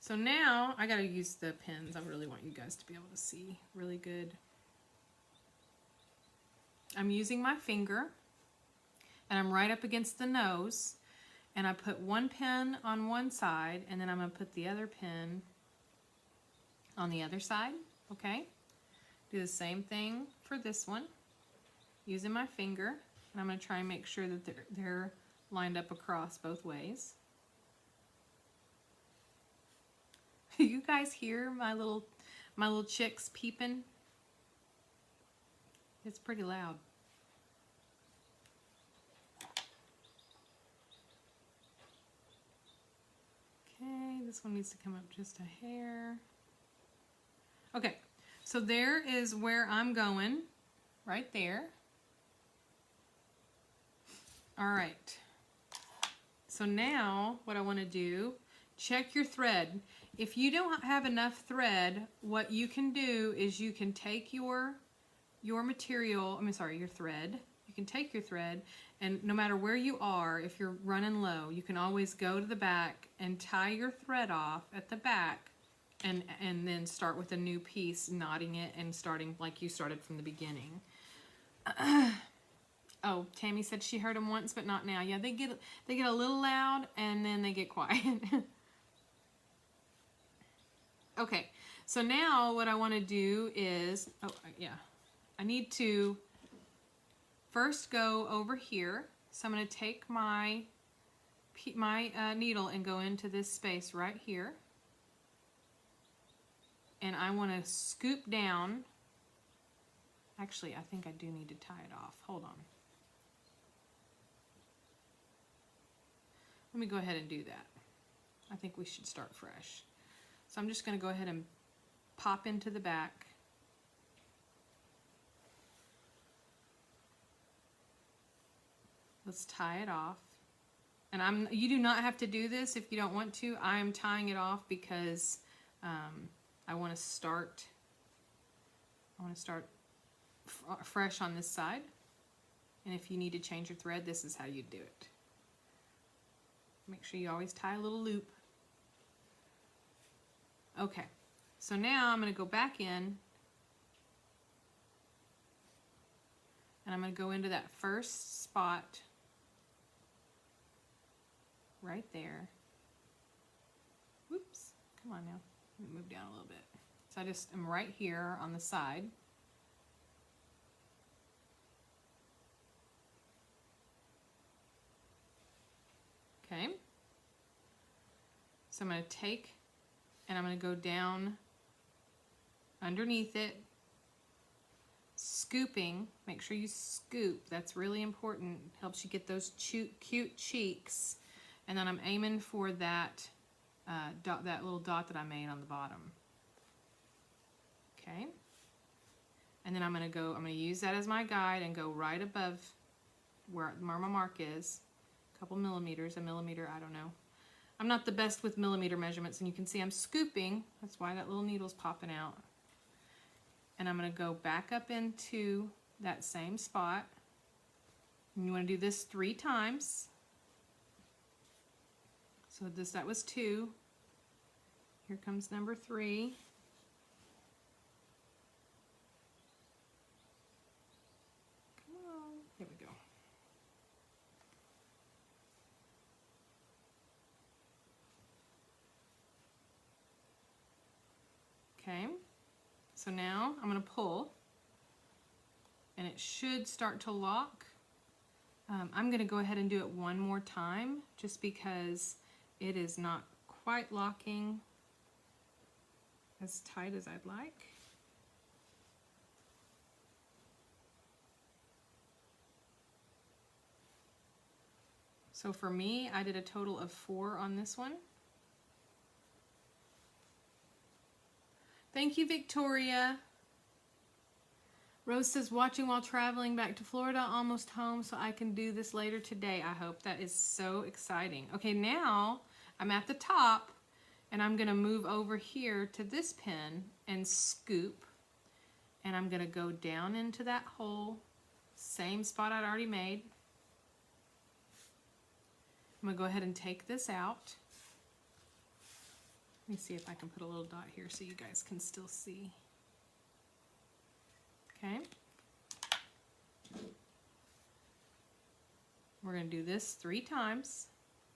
so now I gotta use the pens. I really want you guys to be able to see really good. I'm using my finger, and I'm right up against the nose, and I put one pen on one side, and then I'm gonna put the other pen on the other side, okay? Do the same thing for this one, using my finger, and I'm gonna try and make sure that they're lined up across both ways. You guys hear my little chicks peeping? It's pretty loud. Okay, this one needs to come up just a hair. Okay, so there is where I'm going, right there. All right, so now what I want to do, check your thread. If you don't have enough thread, what you can do is you can take your material, your thread. You can take your thread, and no matter where you are, if you're running low, you can always go to the back and tie your thread off at the back, and then start with a new piece, knotting it and starting like you started from the beginning. Oh, Tammy said she heard them once, but not now. Yeah, they get a little loud and then they get quiet. Okay, so now what I want to do is, I need to first go over here. So I'm going to take my needle and go into this space right here. And I want to scoop down. Actually, I think I do need to tie it off. Hold on. Let me go ahead and do that. I think we should start fresh. So I'm just going to go ahead and pop into the back. Let's tie it off. And you do not have to do this if you don't want to. I am tying it off because I want to start fresh on this side. And if you need to change your thread, this is how you do it. Make sure you always tie a little loop. Okay, so now I'm going to go back in, and I'm going to go into that first spot right there. Whoops, come on now, let me move down a little bit. So I just am right here on the side. Okay, so I'm going to take and I'm going to go down underneath it, scooping. Make sure you scoop. That's really important. Helps you get those cute cheeks. And then I'm aiming for that dot, that little dot that I made on the bottom. Okay. And then I'm going to use that as my guide and go right above where my mark is. A couple millimeters, a millimeter, I don't know. I'm not the best with millimeter measurements, and you can see I'm scooping. That's why that little needle's popping out. And I'm going to go back up into that same spot. And you want to do this 3 times. So that was 2. Here comes number 3. Come on. Here we go. Okay, so now I'm going to pull, and it should start to lock. I'm going to go ahead and do it one more time, just because it is not quite locking as tight as I'd like. So for me, I did a total of 4 on this one. Thank you, Victoria. Rose says, watching while traveling back to Florida, almost home, so I can do this later today. I hope. That is so exciting. Okay, now I'm at the top, and I'm going to move over here to this pin and scoop, and I'm going to go down into that hole, same spot I'd already made. I'm going to go ahead and take this out. Let me see if I can put a little dot here so you guys can still see. Okay. We're going to do this 3 times,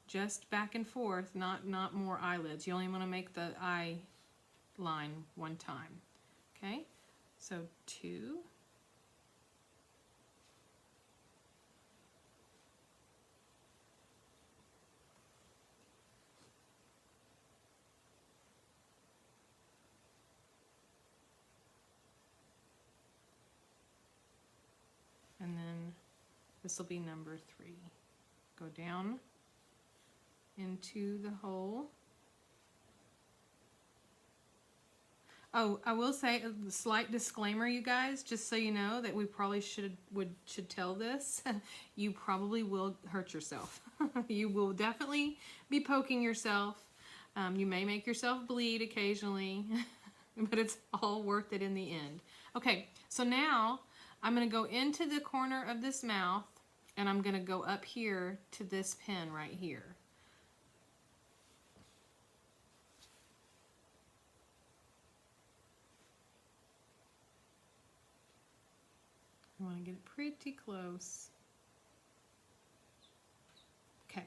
just back and forth, not more eyelids. You only want to make the eye line 1 time. Okay, so 2. And then this will be number 3. Go down into the hole. Oh, I will say a slight disclaimer, you guys, just so you know that we probably should tell this. You probably will hurt yourself. You will definitely be poking yourself. You may make yourself bleed occasionally, but it's all worth it in the end. Okay, so now I'm going to go into the corner of this mouth, and I'm going to go up here to this pin right here. I want to get it pretty close. Okay.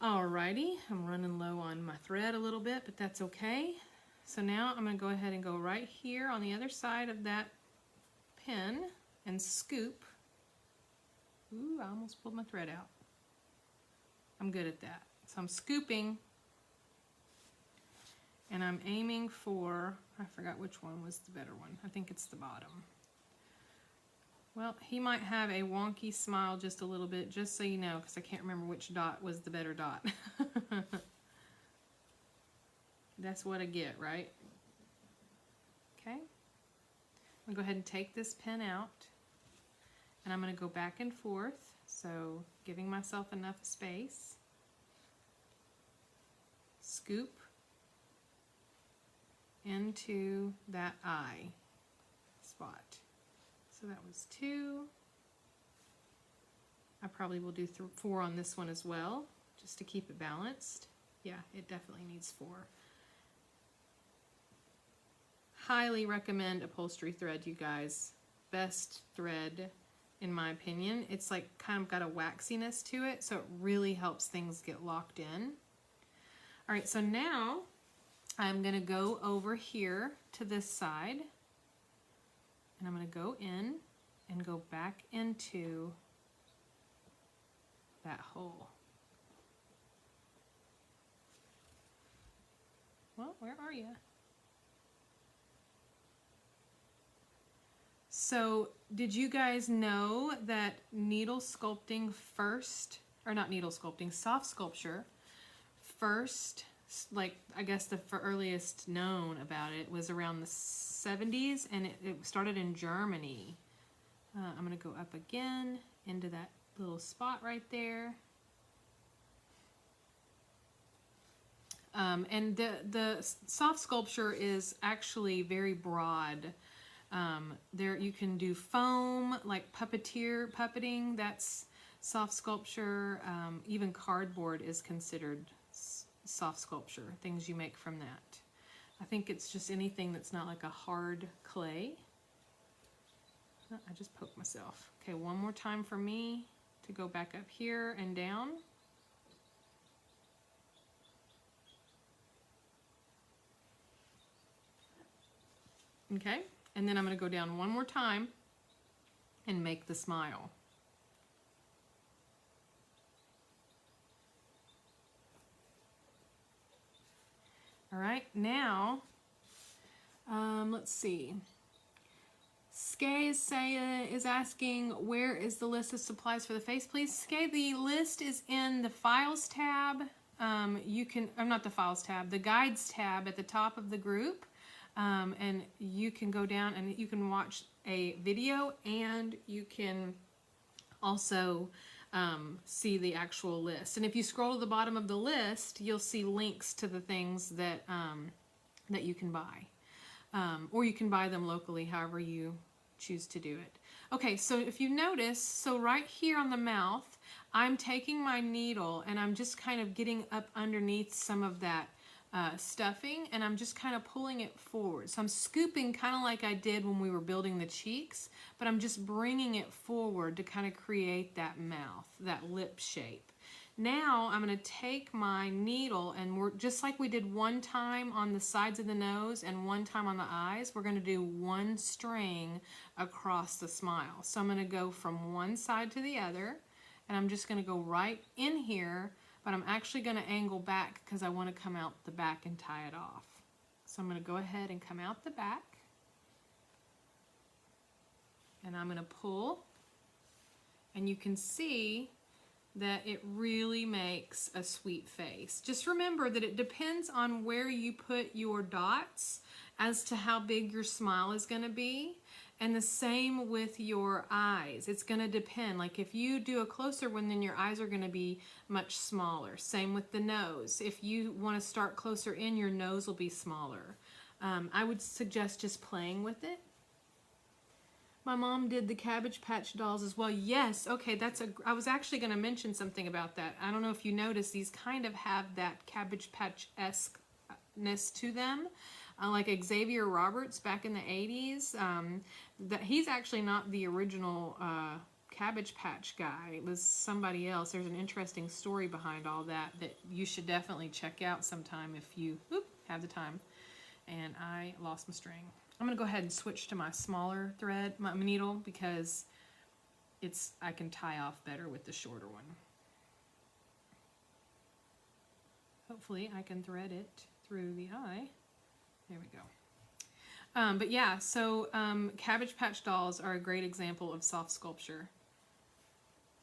Alrighty, I'm running low on my thread a little bit, but that's okay. So now I'm going to go ahead and go right here on the other side of that pin and scoop. Ooh, I almost pulled my thread out. I'm good at that. So I'm scooping, and I'm aiming for, I forgot which one was the better one. I think it's the bottom. Well, he might have a wonky smile just a little bit, just so you know, because I can't remember which dot was the better dot. That's what I get, right? Okay. I'm going to go ahead and take this pin out, and I'm going to go back and forth, so giving myself enough space. Scoop into that eye spot. So that was 2. I probably will do 4 on this one as well, just to keep it balanced. Yeah, it definitely needs 4. Highly recommend upholstery thread, you guys. Best thread, in my opinion. It's like kind of got a waxiness to it, so it really helps things get locked in. All right, so now I'm going to go over here to this side, and I'm going to go in and go back into that hole. Well, where are you? So, did you guys know that needle sculpting first or not needle sculpting, soft sculpture. First, like, I guess the earliest known about it was around the 70s, and it started in Germany. I'm going to go up again into that little spot right there. And the soft sculpture is actually very broad. There you can do foam, like puppeting, that's soft sculpture. Even cardboard is considered soft sculpture, things you make from that. I think it's just anything that's not like a hard clay. Oh, I just poked myself. Okay, one more time for me to go back up here and down. Okay, and then I'm going to go down one more time and make the smile. All right, now, let's see. Skay is asking, where is the list of supplies for the face, please? Skay, the list is in the Files tab. You can, not the Files tab, the Guides tab at the top of the group. And you can go down and you can watch a video, and you can also see the actual list. And if you scroll to the bottom of the list, you'll see links to the things that that you can buy, or you can buy them locally, however you choose to do it. Okay, so if you notice, so right here on the mouth, I'm taking my needle and I'm just kind of getting up underneath some of that stuffing, and I'm just kind of pulling it forward. So I'm scooping kind of like I did when we were building the cheeks, but I'm just bringing it forward to kind of create that mouth, that lip shape. Now I'm going to take my needle, and we're just like we did one time on the sides of the nose and one time on the eyes, we're going to do one string across the smile. So I'm going to go from one side to the other, and I'm just going to go right in here, but I'm actually going to angle back because I want to come out the back and tie it off. So I'm going to go ahead and come out the back, and I'm going to pull, and you can see that it really makes a sweet face. Just remember that it depends on where you put your dots as to how big your smile is going to be. And the same with your eyes. It's going to depend. Like if you do a closer one, then your eyes are going to be much smaller. Same with the nose. If you want to start closer in, your nose will be smaller. I would suggest just playing with it. My mom did the Cabbage Patch dolls as well. Yes, okay, I was actually going to mention something about that. I don't know if you noticed, these kind of have that Cabbage Patch-esque-ness to them. Like Xavier Roberts back in the 80s. He's actually not the original Cabbage Patch guy. It was somebody else. There's an interesting story behind all that you should definitely check out sometime if you have the time. And I lost my string. I'm going to go ahead and switch to my smaller thread, my needle, because I can tie off better with the shorter one. Hopefully I can thread it through the eye. There we go. But yeah, so Cabbage Patch dolls are a great example of soft sculpture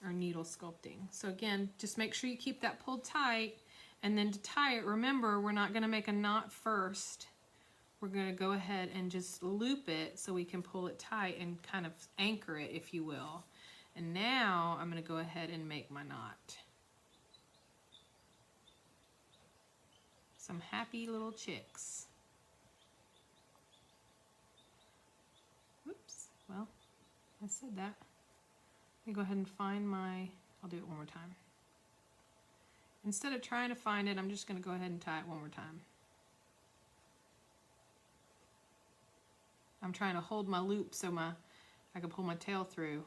or needle sculpting. So again, just make sure you keep that pulled tight, and then to tie it, remember, we're not going to make a knot first. We're going to go ahead and just loop it so we can pull it tight and kind of anchor it, if you will. And now I'm going to go ahead and make my knot. Some happy little chicks. Oops, well, I said that. Let me go ahead and find I'll do it one more time. Instead of trying to find it, I'm just going to go ahead and tie it one more time. I'm trying to hold my loop so I can pull my tail through.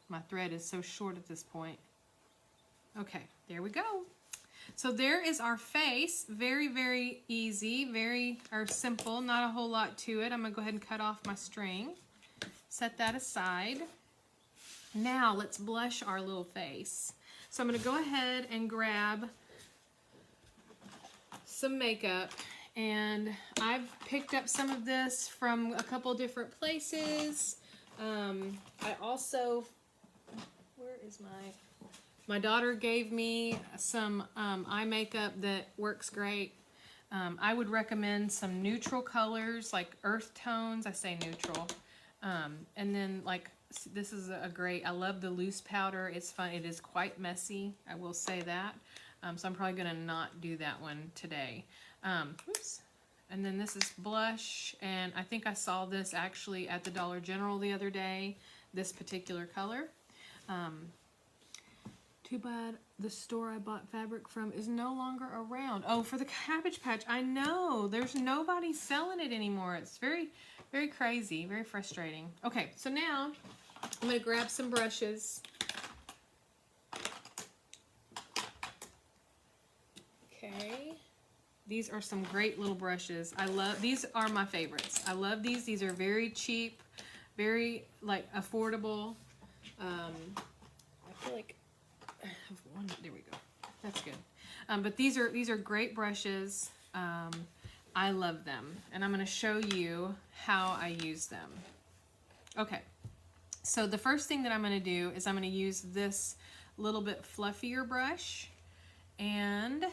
My thread is so short at this point. Okay, there we go. So there is our face. Very, very easy, or simple, not a whole lot to it. I'm gonna go ahead and cut off my string. Set that aside. Now let's blush our little face. So I'm gonna go ahead and grab some makeup. And I've picked up some of this from a couple different places. I also, where is my My daughter gave me some eye makeup that works great. I would recommend some neutral colors like earth tones. I say neutral. And then like this is a great, I love the loose powder. It's fun. It is quite messy. I will say that. So I'm probably going to not do that one today. Oops. And then this is blush. And I think I saw this actually at the Dollar General the other day. This particular color. Too bad the store I bought fabric from is no longer around. Oh, for the Cabbage Patch. I know. There's nobody selling it anymore. It's very, very crazy. Very frustrating. Okay, so now I'm going to grab some brushes. Okay. These are some great little brushes. I love, these are my favorites. I love these. These are very cheap, very like affordable. I feel like I have one. There we go. That's good. But these are great brushes. I love them, and I'm going to show you how I use them. Okay. So the first thing that I'm going to do is I'm going to use this little bit fluffier brush and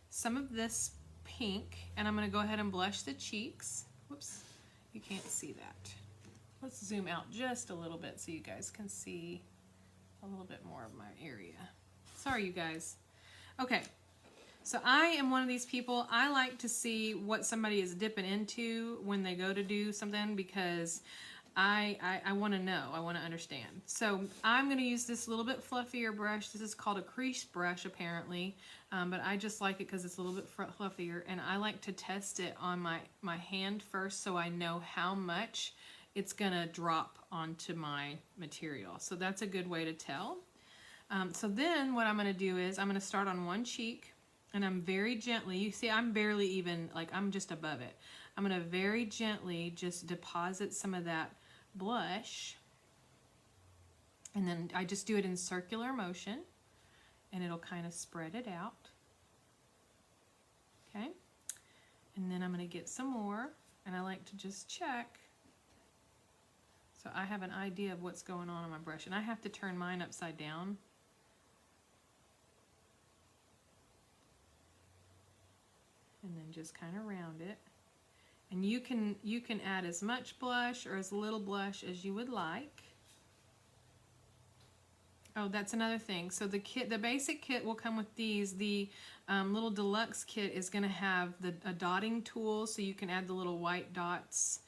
some of this pink, and I'm going to go ahead and blush the cheeks. Whoops, you can't see that. Let's zoom out just a little bit so you guys can see a little bit more of my area. Sorry, you guys. Okay, so I am one of these people, I like to see what somebody is dipping into when they go to do something because I want to know, I want to understand. So I'm going to use this little bit fluffier brush. This is called a crease brush apparently, but I just like it because it's a little bit fluffier, and I like to test it on my hand first so I know how much it's going to drop onto my material. So that's a good way to tell. So then what I'm going to do is I'm going to start on one cheek, and I'm very gently, you see I'm barely even, like I'm just above it. I'm going to very gently just deposit some of that blush, and then I just do it in circular motion, and it'll kind of spread it out. Okay, and then I'm going to get some more, and I like to just check so I have an idea of what's going on my brush, and I have to turn mine upside down. And then just kind of round it. And you can add as much blush or as little blush as you would like. Oh, that's another thing. So the basic kit will come with these. The little deluxe kit is going to have a dotting tool, so you can add the little white dots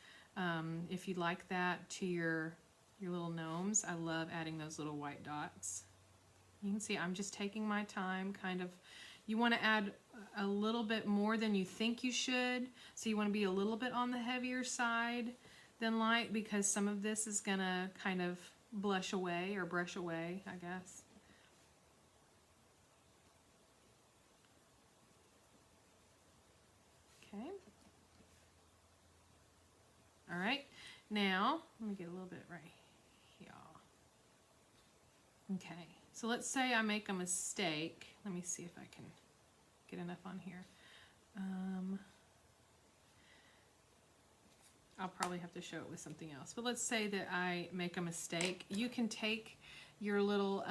if you'd like that to your little gnomes. I love adding those little white dots. You can see I'm just taking my time, kind of. You want to add a little bit more than you think you should, so you want to be a little bit on the heavier side than light, because some of this is going to kind of blush away or brush away, I guess. Okay. All right. Now, let me get a little bit right here. Okay. So let's say I make a mistake. Let me see if I can get enough on here. I'll probably have to show it with something else. But let's say that I make a mistake. You can take your little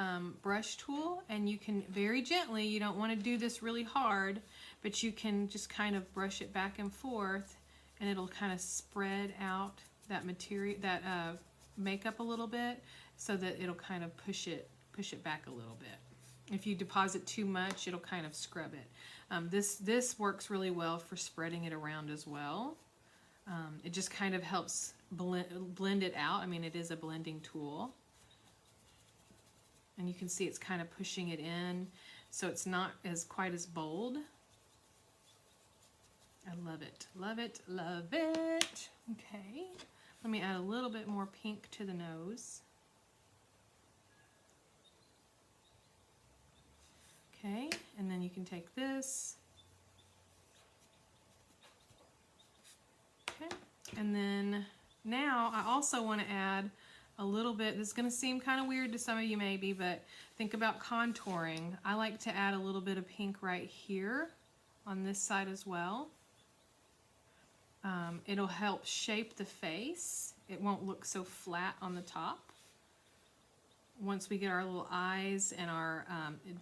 brush tool, and you can very gently, you don't want to do this really hard, but you can just kind of brush it back and forth, and it'll kind of spread out that material, that makeup a little bit, so that it'll kind of push it back a little bit. If you deposit too much, it'll kind of scrub it. This works really well for spreading it around as well. It just kind of helps blend it out. I mean, it is a blending tool. And you can see it's kind of pushing it in, so it's not quite as bold. I love it, love it, love it. Okay, let me add a little bit more pink to the nose. Okay, and then you can take this. Okay, and then now I also want to add a little bit, this is going to seem kind of weird to some of you maybe, but think about contouring. I like to add a little bit of pink right here on this side as well. It'll help shape the face. It won't look so flat on the top once we get our little eyes and our,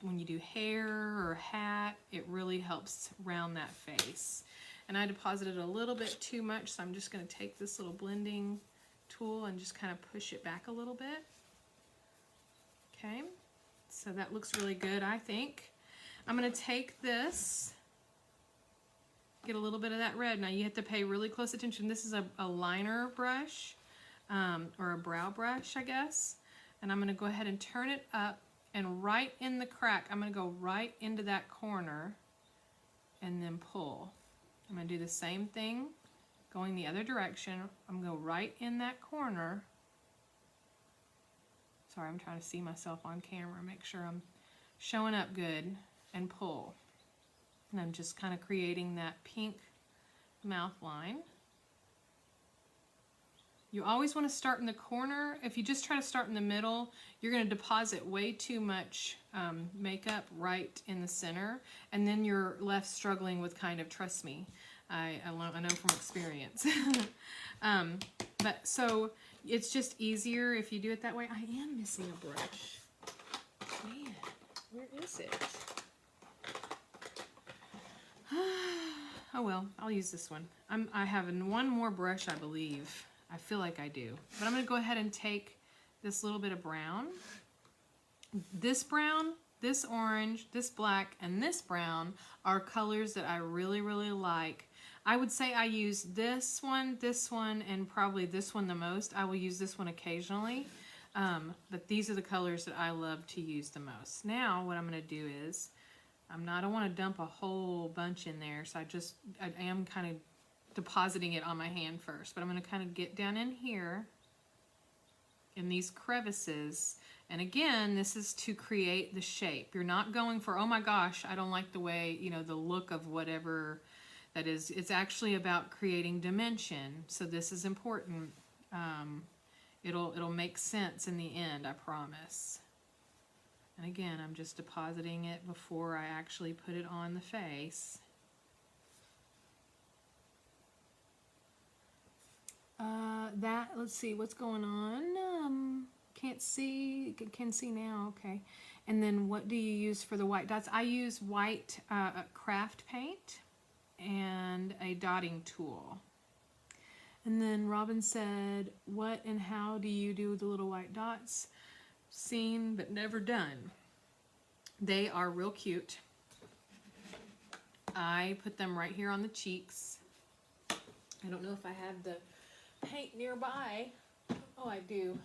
when you do hair or hat, it really helps round that face. And I deposited a little bit too much, so I'm just going to take this little blending tool and just kind of push it back a little bit. Okay, so that looks really good, I think. I'm going to take this, get a little bit of that red. Now you have to pay really close attention. This is a liner brush, or a brow brush, I guess. And I'm going to go ahead and turn it up, and right in the crack, I'm going to go right into that corner and then pull. I'm going to do the same thing going the other direction. I'm going to go right in that corner. Sorry, I'm trying to see myself on camera, make sure I'm showing up good, and pull. And I'm just kind of creating that pink mouth line. You always want to start in the corner. If you just try to start in the middle, you're going to deposit way too much makeup right in the center, and then you're left struggling with kind of, trust me, I know from experience. But so it's just easier if you do it that way. I am missing a brush. Man, where is it? Oh well, I'll use this one. I have one more brush, I believe. I feel like I do. But I'm going to go ahead and take this little bit of brown. This brown, this orange, this black, and this brown are colors that I really, really like. I would say I use this one, and probably this one the most. I will use this one occasionally. But these are the colors that I love to use the most. Now what I'm going to do is, I don't want to dump a whole bunch in there, so I am kind of depositing it on my hand first, but I'm going to kind of get down in here in these crevices, and again, this is to create the shape. You're not going for, oh my gosh, I don't like the way, you know, the look of whatever that is. It's actually about creating dimension, so this is important. It'll make sense in the end, I promise. And again, I'm just depositing it before I actually put it on the face. Let's see what's going on. Can't see, can see now, okay. And then what do you use for the white dots? I use white craft paint and a dotting tool. And then Robin said, what and how do you do the little white dots? Seen but never done. They are real cute. I put them right here on the cheeks. I don't know if I have the paint nearby. Oh, I do.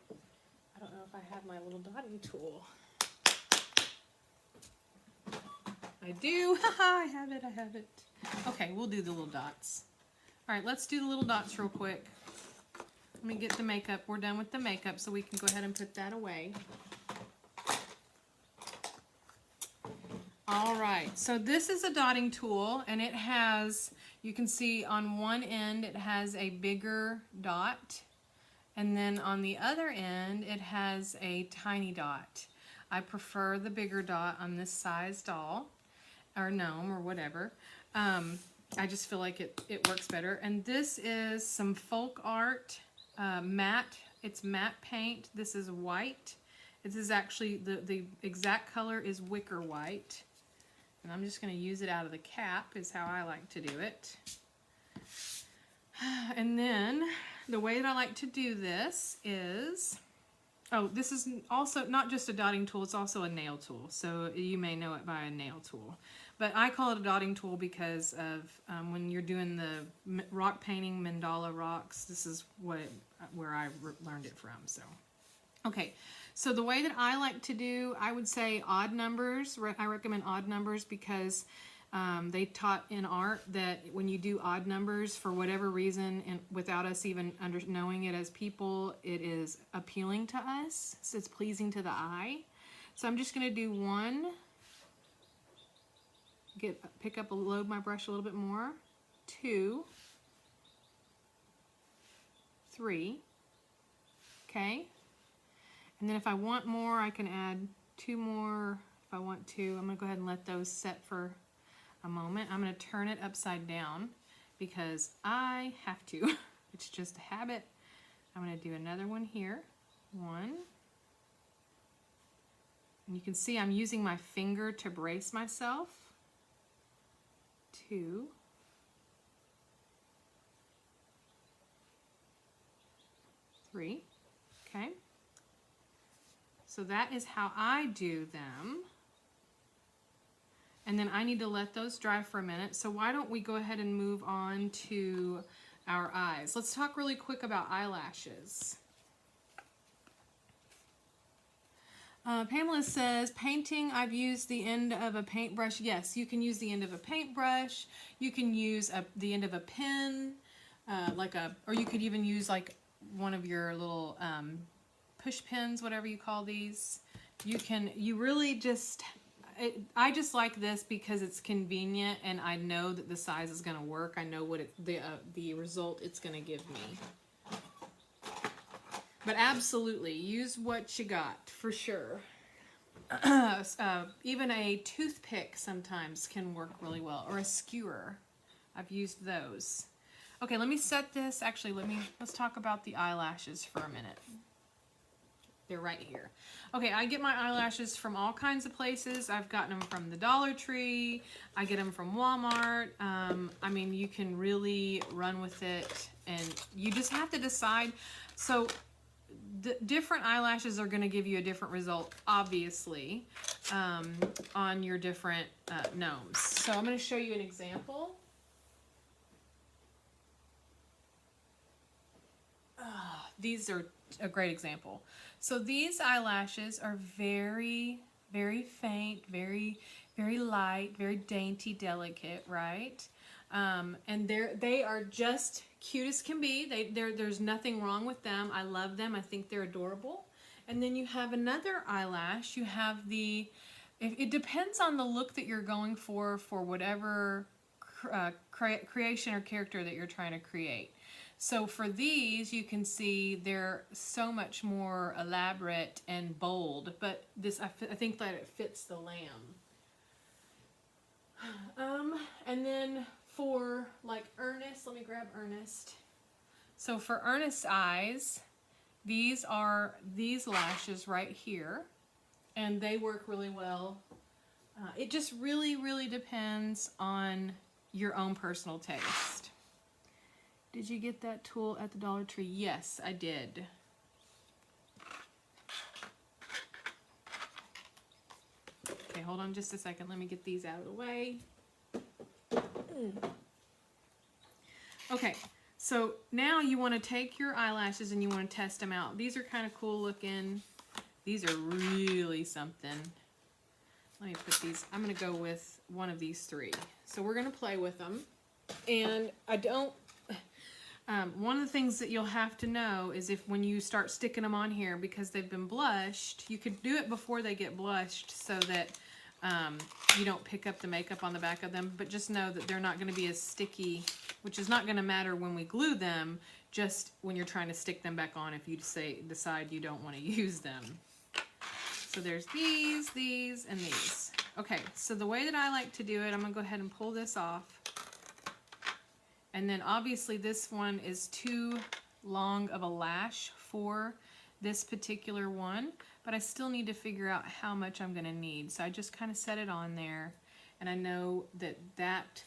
I don't know if I have my little dotting tool. I do. Haha, I have it. Okay, we'll do the little dots. All right, let's do the little dots real quick. Let me get the makeup. We're done with the makeup, so we can go ahead and put that away. All right, so this is a dotting tool, and it has, you can see on one end it has a bigger dot, and then on the other end it has a tiny dot. I prefer the bigger dot on this size doll, or gnome, or whatever. I just feel like it works better. And this is some folk art, matte. It's matte paint. This is white. This is actually, the exact color is wicker white. And I'm just going to use it out of the cap is how I like to do it. And then the way that I like to do this is, oh, this is also not just a dotting tool, it's also a nail tool. So you may know it by a nail tool. But I call it a dotting tool because of when you're doing the rock painting, mandala rocks, this is where I learned it from. So, okay. So the way that I like to do, I would say odd numbers. I recommend odd numbers because they taught in art that when you do odd numbers, for whatever reason, and without us even knowing it as people, it is appealing to us. So it's pleasing to the eye. So I'm just going to do 1. Pick up, load my brush a little bit more. 2, 3. Okay. And then if I want more, I can add 2 more if I want to. I'm going to go ahead and let those set for a moment. I'm going to turn it upside down because I have to. It's just a habit. I'm going to do another one here. 1, And you can see I'm using my finger to brace myself. 2, 3, okay? So that is how I do them. And then I need to let those dry for a minute. So why don't we go ahead and move on to our eyes. Let's talk really quick about eyelashes. Pamela says, painting, I've used the end of a paintbrush. Yes, you can use the end of a paintbrush. You can use the end of a pen, or you could even use like one of your little push pins, whatever you call these. You really just, I just like this because it's convenient and I know that the size is going to work. I know what the result it's going to give me. But absolutely, use what you got, for sure. Even a toothpick sometimes can work really well, or a skewer. I've used those. Okay, let me set this. Actually, let's talk about the eyelashes for a minute. They're right here. Okay, I get my eyelashes from all kinds of places. I've gotten them from the Dollar Tree. I get them from Walmart. I mean, you can really run with it, and you just have to decide. So different eyelashes are going to give you a different result, obviously, on your different gnomes. So I'm going to show you an example. These are a great example. So these eyelashes are very, very faint, very, very light, very dainty, delicate, right? And they are just cute as can be. There's nothing wrong with them. I love them. I think they're adorable. And then you have another eyelash. You have it depends on the look that you're going for whatever creation or character that you're trying to create. So for these, you can see they're so much more elaborate and bold, but I think that it fits the lamb. And then for like Ernest, let me grab Ernest. So for Ernest eyes, these are these lashes right here, and they work really well. It just really, really depends on your own personal taste. Did you get that tool at the Dollar Tree? Yes, I did. Okay, hold on just a second. Let me get these out of the way. Okay, so now you want to take your eyelashes and you want to test them out. These are kind of cool looking. These are really something. Let me put these, I'm going to go with one of these 3. So we're going to play with them. And one of the things that you'll have to know is when you start sticking them on here, because they've been blushed, you could do it before they get blushed so that you don't pick up the makeup on the back of them, but just know that they're not going to be as sticky, which is not going to matter when we glue them, just when you're trying to stick them back on if you decide you don't want to use them. So there's these, and these. Okay, so the way that I like to do it, I'm going to go ahead and pull this off. And then obviously this one is too long of a lash for this particular one, but I still need to figure out how much I'm going to need. So I just kind of set it on there, and I know that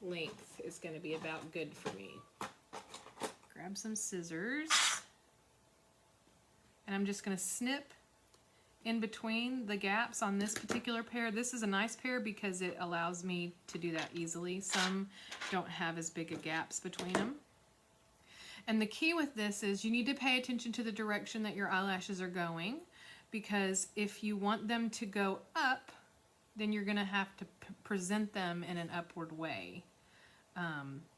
length is going to be about good for me. Grab some scissors, and I'm just going to snip in between the gaps on this particular pair. This is a nice pair because it allows me to do that easily. Some don't have as big a gaps between them. And the key with this is you need to pay attention to the direction that your eyelashes are going, because if you want them to go up, then you're going to have to present them in an upward way.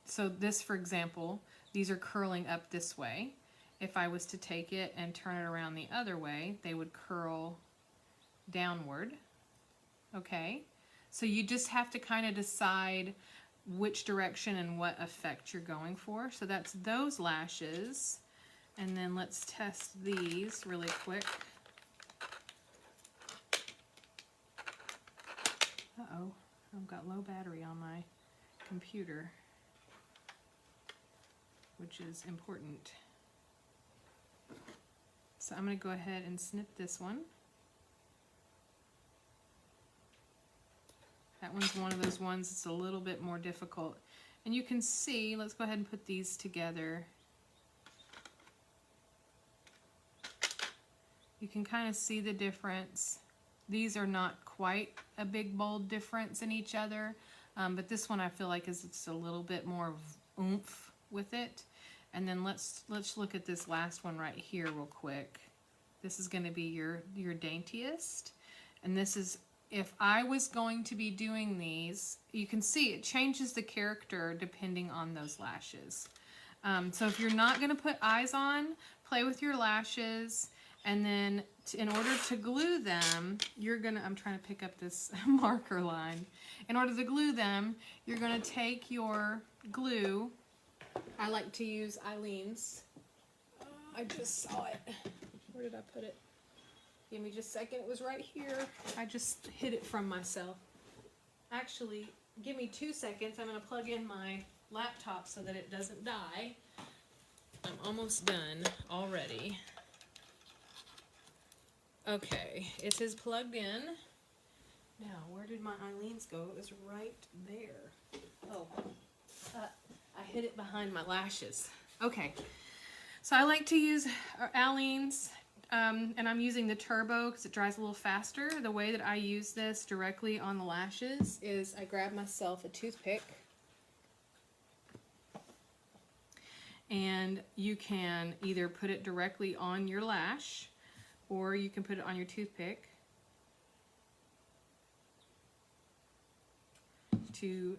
So this, for example, these are curling up this way. If I was to take it and turn it around the other way, they would curl downward. Okay? So you just have to kind of decide which direction and what effect you're going for. So that's those lashes. And then let's test these really quick. Uh-oh, I've got low battery on my computer, which is important. So I'm going to go ahead and snip this one. That one's one of those ones that's a little bit more difficult. And you can see, let's go ahead and put these together. You can kind of see the difference. These are not quite a big bold difference in each other, but this one I feel like is just a little bit more oomph with it. And then let's look at this last one right here real quick. This is going to be your daintiest, and this is, if I was going to be doing these, you can see it changes the character depending on those lashes. So if you're not going to put eyes on, play with your lashes. And then in order to glue them, I'm trying to pick up this marker line. In order to glue them, you're gonna take your glue. I like to use Eileen's. I just saw it. Where did I put it? Give me just a second, it was right here. I just hid it from myself. Actually, give me 2 seconds. I'm gonna plug in my laptop so that it doesn't die. I'm almost done already. Okay, it is plugged in. Now, where did my Eileen's go? It was right there. Oh, I hid it behind my lashes. Okay, so I like to use Eileen's, and I'm using the Turbo because it dries a little faster. The way that I use this directly on the lashes is I grab myself a toothpick, and you can either put it directly on your lash, or you can put it on your toothpick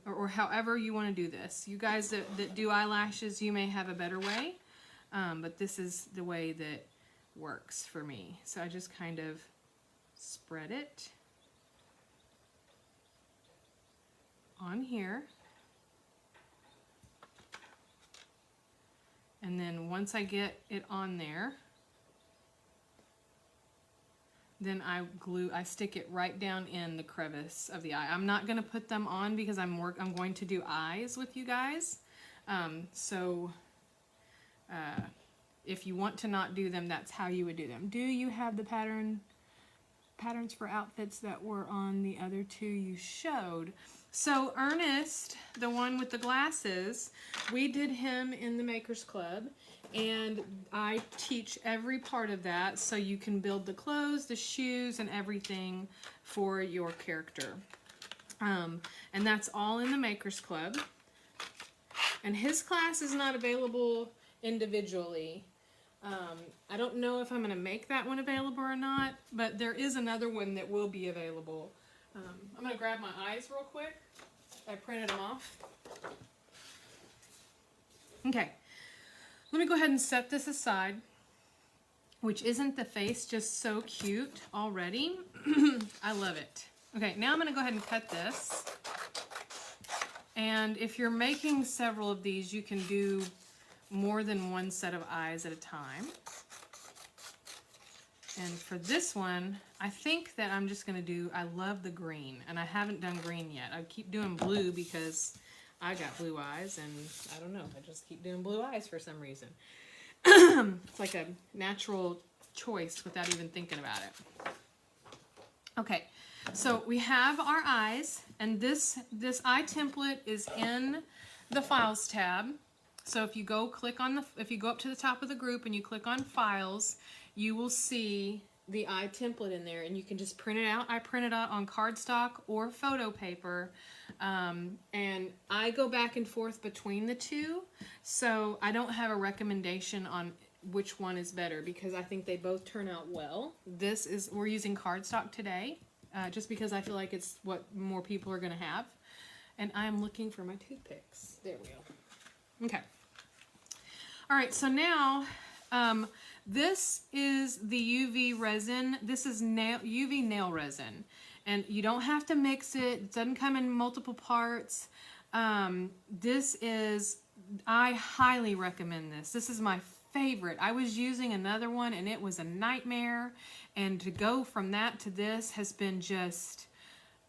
or however you want to do this. You guys that do eyelashes, you may have a better way, but this is the way that works for me. So I just kind of spread it on here. And then once I get it on there, then I stick it right down in the crevice of the eye. I'm not gonna put them on because I'm going to do eyes with you guys. If you want to not do them, that's how you would do them. Do you have the patterns for outfits that were on the other two you showed? So Ernest, the one with the glasses, we did him in the Makers Club, and I teach every part of that so you can build the clothes, the shoes, and everything for your character. And that's all in the Makers Club. And his class is not available individually. I don't know if I'm going to make that one available or not, but there is another one that will be available. I'm going to grab my eyes real quick. I printed them off. Okay, let me go ahead and set this aside, which isn't the face just so cute already? I love it. Okay, now I'm going to go ahead and cut this. And if you're making several of these, you can do more than one set of eyes at a time. And for this one, I think that I'm just gonna do, I love the green, and I haven't done green yet. I keep doing blue because I got blue eyes, and I don't know, I just keep doing blue eyes for some reason. It's like a natural choice without even thinking about it. Okay, so we have our eyes, and this eye template is in the Files tab. So if you go up to the top of the group and you click on Files, you will see the eye template in there, and you can just print it out. I print it out on cardstock or photo paper, and I go back and forth between the two, so I don't have a recommendation on which one is better because I think they both turn out well. We're using cardstock today, just because I feel like it's what more people are going to have, and I'm looking for my toothpicks. There we go. Okay. All right, so now this is the UV resin. This is UV nail resin, and you don't have to mix it. It doesn't come in multiple parts. I highly recommend this. This is my favorite. I was using another one, and it was a nightmare, and to go from that to this has been just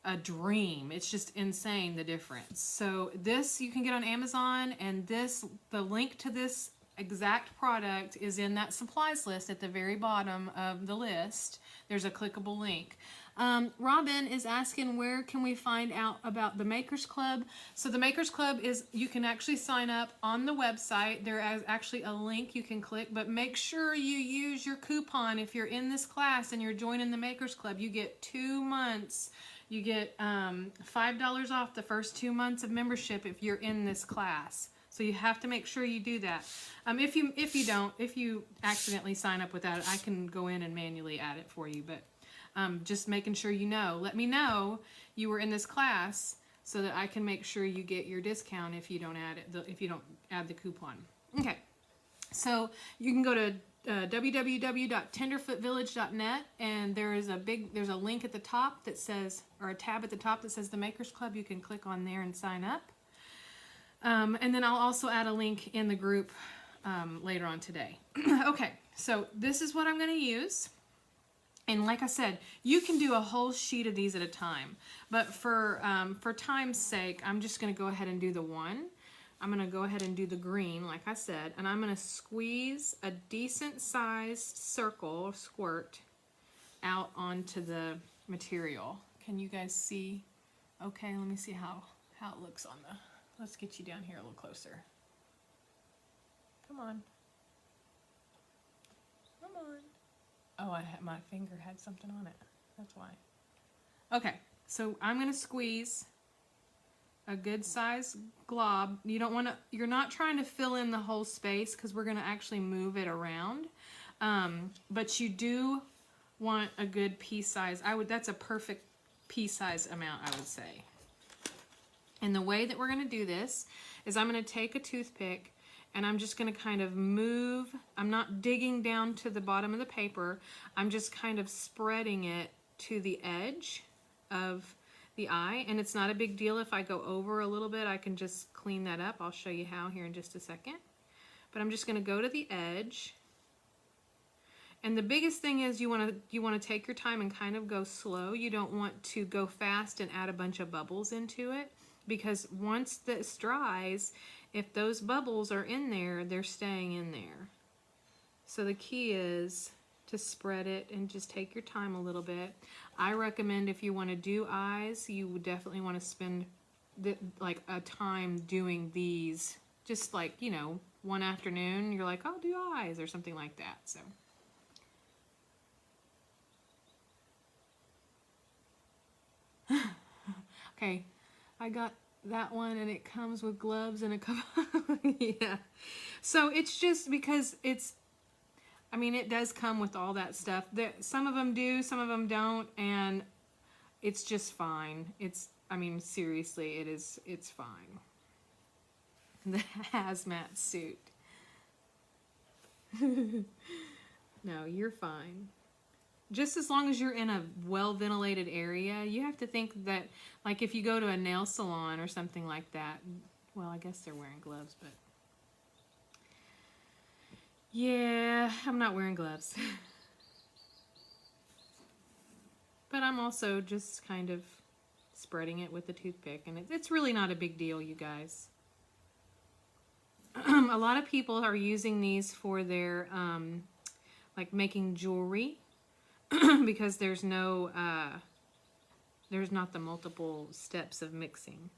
a dream. It's just insane, the difference. So this you can get on Amazon, and the link to this exact product is in that supplies list at the very bottom of the list. There's a clickable link. Robin is asking, where can we find out about the Makers Club? So the Makers Club is, you can actually sign up on the website. There is actually a link you can click, but make sure you use your coupon. If you're in this class and you're joining the Makers Club, you get 2 months. You get $5 off the first 2 months of membership if you're in this class. So you have to make sure you do that. If you accidentally sign up without it, I can go in and manually add it for you. But just making sure you know. Let me know you were in this class so that I can make sure you get your discount if you don't add it. If you don't add the coupon. Okay. So you can go to www.tenderfootvillage.net, and there's a link at the top that says, or a tab at the top that says the Makers Club. You can click on there and sign up. And then I'll also add a link in the group later on today. Okay, so this is what I'm going to use. And like I said, you can do a whole sheet of these at a time. But for time's sake, I'm just going to go ahead and do the one. I'm going to go ahead and do the green, like I said. And I'm going to squeeze a decent sized circle or squirt out onto the material. Can you guys see? Okay, let me see how it looks on the... Let's get you down here a little closer. Come on. Come on. Oh, my finger had something on it. That's why. Okay, so I'm going to squeeze a good size glob. You're not trying to fill in the whole space because we're going to actually move it around. But you do want a good pea size. That's a perfect pea size amount, I would say. And the way that we're going to do this is I'm going to take a toothpick and I'm just going to kind of move. I'm not digging down to the bottom of the paper. I'm just kind of spreading it to the edge of the eye. And it's not a big deal if I go over a little bit. I can just clean that up. I'll show you how here in just a second. But I'm just going to go to the edge. And the biggest thing is you want to take your time and kind of go slow. You don't want to go fast and add a bunch of bubbles into it. Because once this dries, if those bubbles are in there, they're staying in there. So the key is to spread it and just take your time a little bit. I recommend if you want to do eyes, you would definitely want to spend like a time doing these. Just like, one afternoon, you're like, I'll do eyes or something like that. So. Okay. I got that one, and it comes with gloves and a couple. Yeah. So it's just because it does come with all that stuff. Some of them do, some of them don't, and it's just fine. Seriously, it's fine. The hazmat suit. No, you're fine. Just as long as you're in a well-ventilated area, you have to think that, like if you go to a nail salon or something like that, well, I guess they're wearing gloves, but yeah, I'm not wearing gloves. But I'm also just kind of spreading it with the toothpick, and it's really not a big deal, you guys. A lot of people are using these for their, like making jewelry. Because there's not the multiple steps of mixing.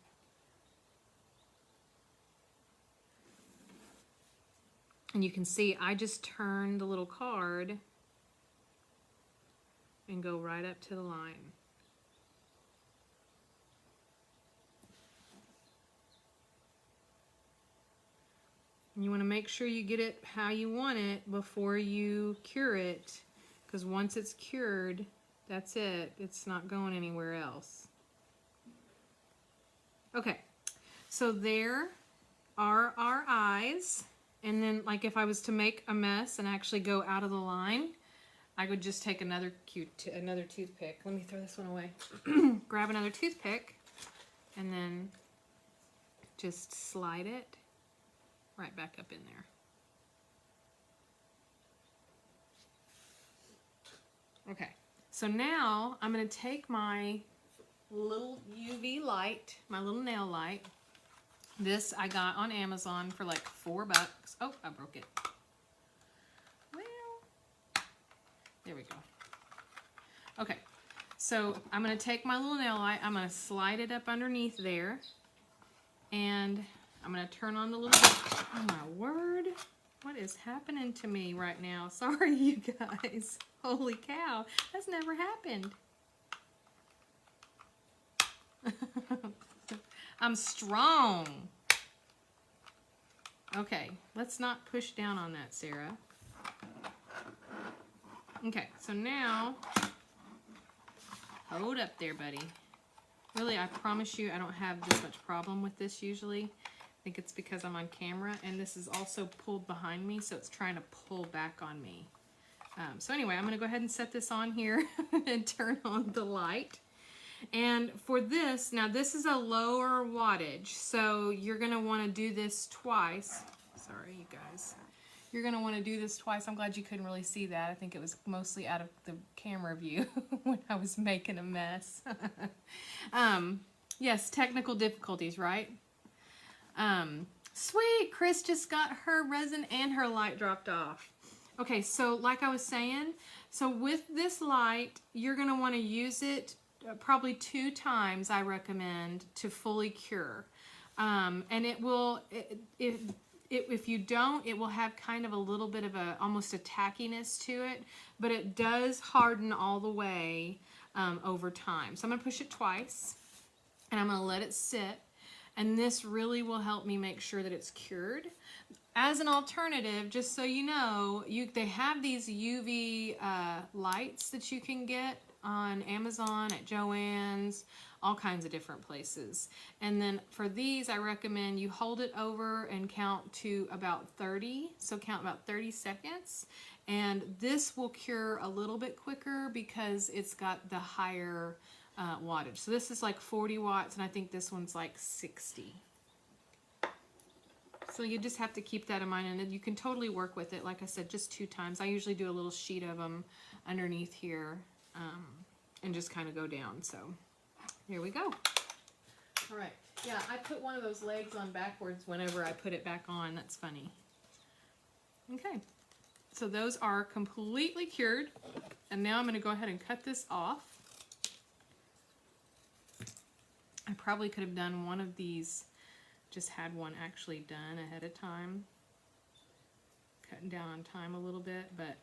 And you can see I just turn the little card and go right up to the line. And you want to make sure you get it how you want it before you cure it. Because once it's cured, that's it. It's not going anywhere else. Okay, so there are our eyes. And then, like, if I was to make a mess and actually go out of the line, I would just take another toothpick. Let me throw this one away. Grab another toothpick and then just slide it right back up in there. Okay, so now I'm going to take my little UV light, my little nail light. This I got on Amazon for like $4. Oh, I broke it. Well, there we go. Okay, So I'm going to take my little nail light, I'm going to slide it up underneath there, and I'm going to turn on the little bit. Oh my word, what is happening to me right now? Sorry, you guys. Holy cow, that's never happened. I'm strong. Okay, let's not push down on that, Sarah. Okay, so now, hold up there, buddy. Really, I promise you I don't have this much problem with this usually. I think it's because I'm on camera, and this is also pulled behind me, so it's trying to pull back on me. So anyway, I'm going to go ahead and set this on here and turn on the light. And for this, now this is a lower wattage, so you're going to want to do this twice. Sorry, you guys. You're going to want to do this twice. I'm glad you couldn't really see that. I think it was mostly out of the camera view when I was making a mess. Yes, technical difficulties, right? Sweet, Chris just got her resin and her light dropped off. Okay, so like I was saying, so with this light, you're going to want to use it probably 2 times, I recommend, to fully cure. And it will, if you don't, it will have kind of a little bit of almost a tackiness to it, but it does harden all the way over time. So I'm going to push it twice, and I'm going to let it sit, and this really will help me make sure that it's cured. As an alternative, just so you know, they have these UV lights that you can get on Amazon, at Joann's, all kinds of different places. And then for these, I recommend you hold it over and count to about 30. So count about 30 seconds. And this will cure a little bit quicker because it's got the higher wattage. So this is like 40 watts, and I think this one's like 60. So you just have to keep that in mind, and you can totally work with it. Like I said, just 2 times. I usually do a little sheet of them underneath here and just kind of go down. So here we go. All right. Yeah, I put one of those legs on backwards whenever I put it back on. That's funny. Okay. So those are completely cured. And now I'm going to go ahead and cut this off. I probably could have done one of these, just had one actually done ahead of time. Cutting down on time a little bit, but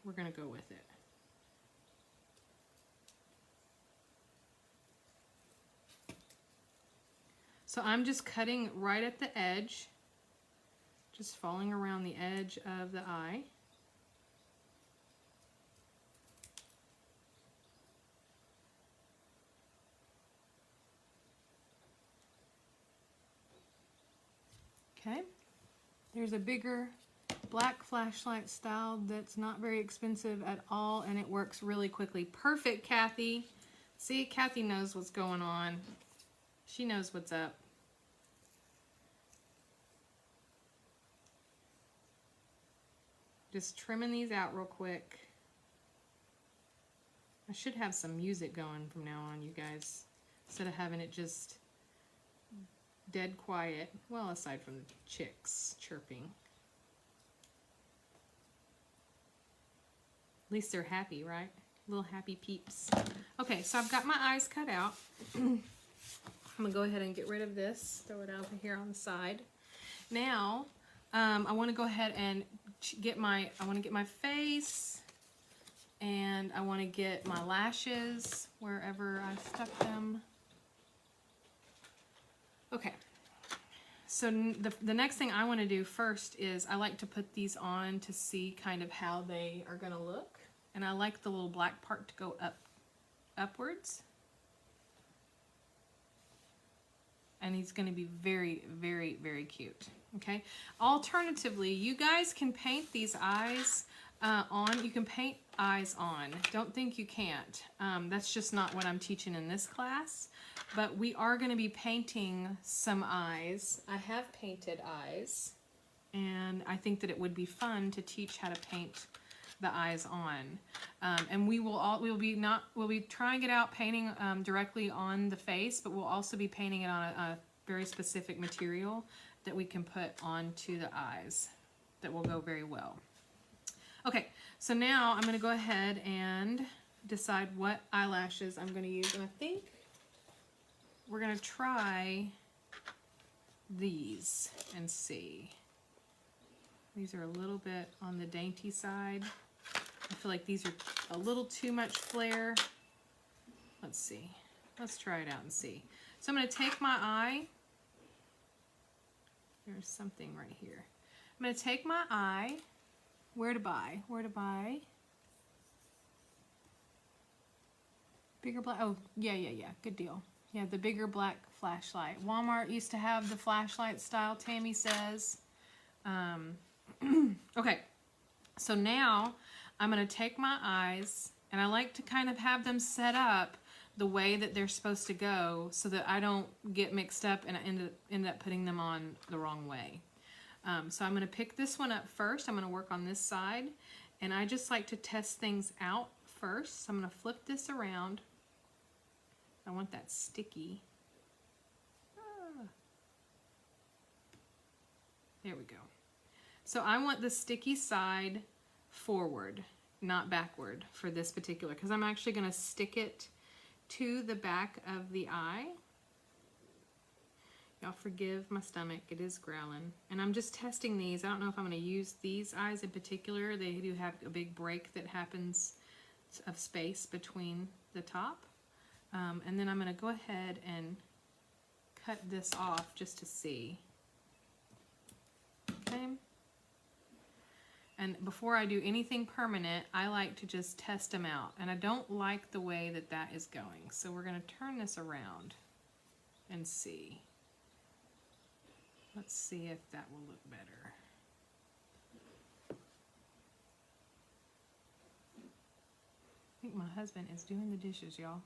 we're going to go with it. So I'm just cutting right at the edge, just following around the edge of the eye. Okay, there's a bigger black flashlight style that's not very expensive at all, and it works really quickly. Perfect, Kathy. See, Kathy knows what's going on. She knows what's up. Just trimming these out real quick. I should have some music going from now on, you guys, instead of having it just dead quiet. Well, aside from the chicks chirping. At least they're happy, right? Little happy peeps. Okay, so I've got my eyes cut out. I'm gonna go ahead and get rid of this. Throw it over here on the side. Now, I want to go ahead and get my face, and I want to get my lashes wherever I stuck them. Okay, so the next thing I want to do first is I like to put these on to see kind of how they are going to look, and I like the little black part to go upwards. And he's going to be very, very, very cute. Okay. Alternatively, you guys can paint these eyes on. You can paint eyes on. Don't think you can't. That's just not what I'm teaching in this class. But we are going to be painting some eyes. I have painted eyes, and I think that it would be fun to teach how to paint the eyes on. And we'll be trying it out painting directly on the face, but we'll also be painting it on a very specific material that we can put onto the eyes that will go very well. Okay, so now I'm going to go ahead and decide what eyelashes I'm going to use. And I think we're going to try these and see. These are a little bit on the dainty side. I feel like these are a little too much flare. Let's see. Let's try it out and see. So I'm going to take my eye. There's something right here. I'm going to take my eye. Where to buy? Where to buy? Bigger black. Oh, yeah. Good deal. Yeah, the bigger black flashlight. Walmart used to have the flashlight style, Tammy says. Okay, so now I'm going to take my eyes, and I like to kind of have them set up the way that they're supposed to go so that I don't get mixed up and I end up putting them on the wrong way. So I'm going to pick this one up first. I'm going to work on this side, and I just like to test things out first. So I'm going to flip this around. I want that sticky. There we go. So I want the sticky side forward, not backward for this particular, because I'm actually going to stick it to the back of the eye. Y'all forgive my stomach, it is growling. And I'm just testing these. I don't know if I'm going to use these eyes in particular. They do have a big break that happens of space between the top. And then I'm going to go ahead and cut this off just to see. Okay. And before I do anything permanent, I like to just test them out. And I don't like the way that that is going. So we're going to turn this around and see. Let's see if that will look better. I think my husband is doing the dishes, y'all.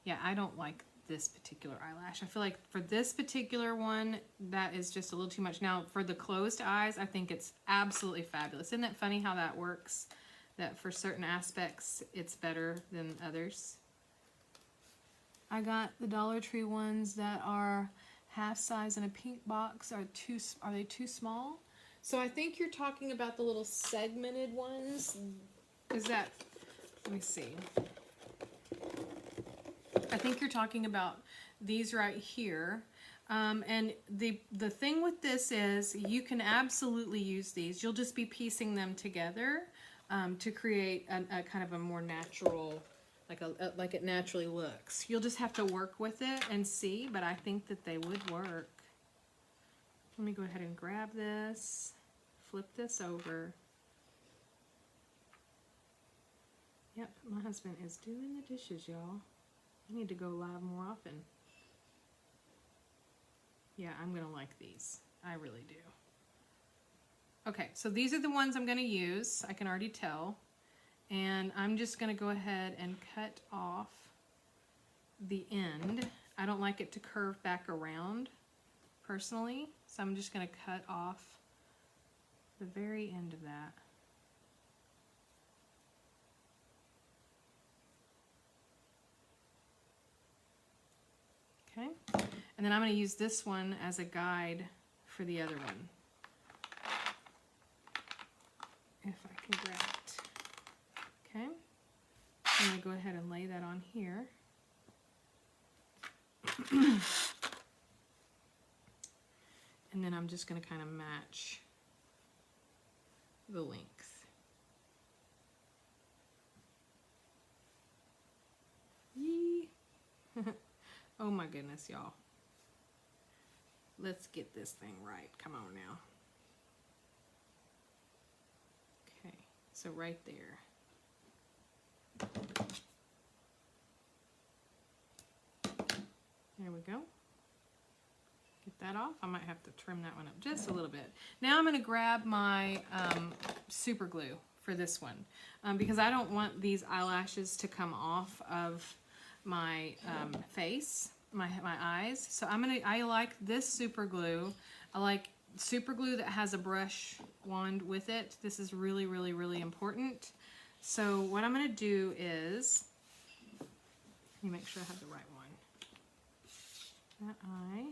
Yeah, I don't like this particular eyelash. I feel like for this particular one, that is just a little too much. Now, for the closed eyes, I think it's absolutely fabulous. Isn't it funny how that works? That for certain aspects, it's better than others. I got the Dollar Tree ones that are half size in a pink box. Are they too small? So I think you're talking about the little segmented ones. Is that, let me see. I think you're talking about these right here. And the thing with this is you can absolutely use these. You'll just be piecing them together to create a kind of a more natural, like it naturally looks. You'll just have to work with it and see, but I think that they would work. Let me go ahead and grab this, flip this over. Yep, my husband is doing the dishes, y'all. I need to go live more often. Yeah, I'm going to like these. I really do. Okay, so these are the ones I'm going to use. I can already tell. And I'm just going to go ahead and cut off the end. I don't like it to curve back around, personally. So I'm just going to cut off the very end of that. Okay, and then I'm going to use this one as a guide for the other one. If I can grab it. Okay, I'm going to go ahead and lay that on here. And then I'm just going to kind of match the length. Yee. Oh my goodness, y'all. Let's get this thing right. Come on now. Okay, so right there. There we go. Get that off. I might have to trim that one up just a little bit. Now I'm going to grab my super glue for this one because I don't want these eyelashes to come off of my face, my eyes. So I like this super glue. I like super glue that has a brush wand with it. This is really, really, really important. So what I'm going to do is, let me make sure I have the right one. That eye,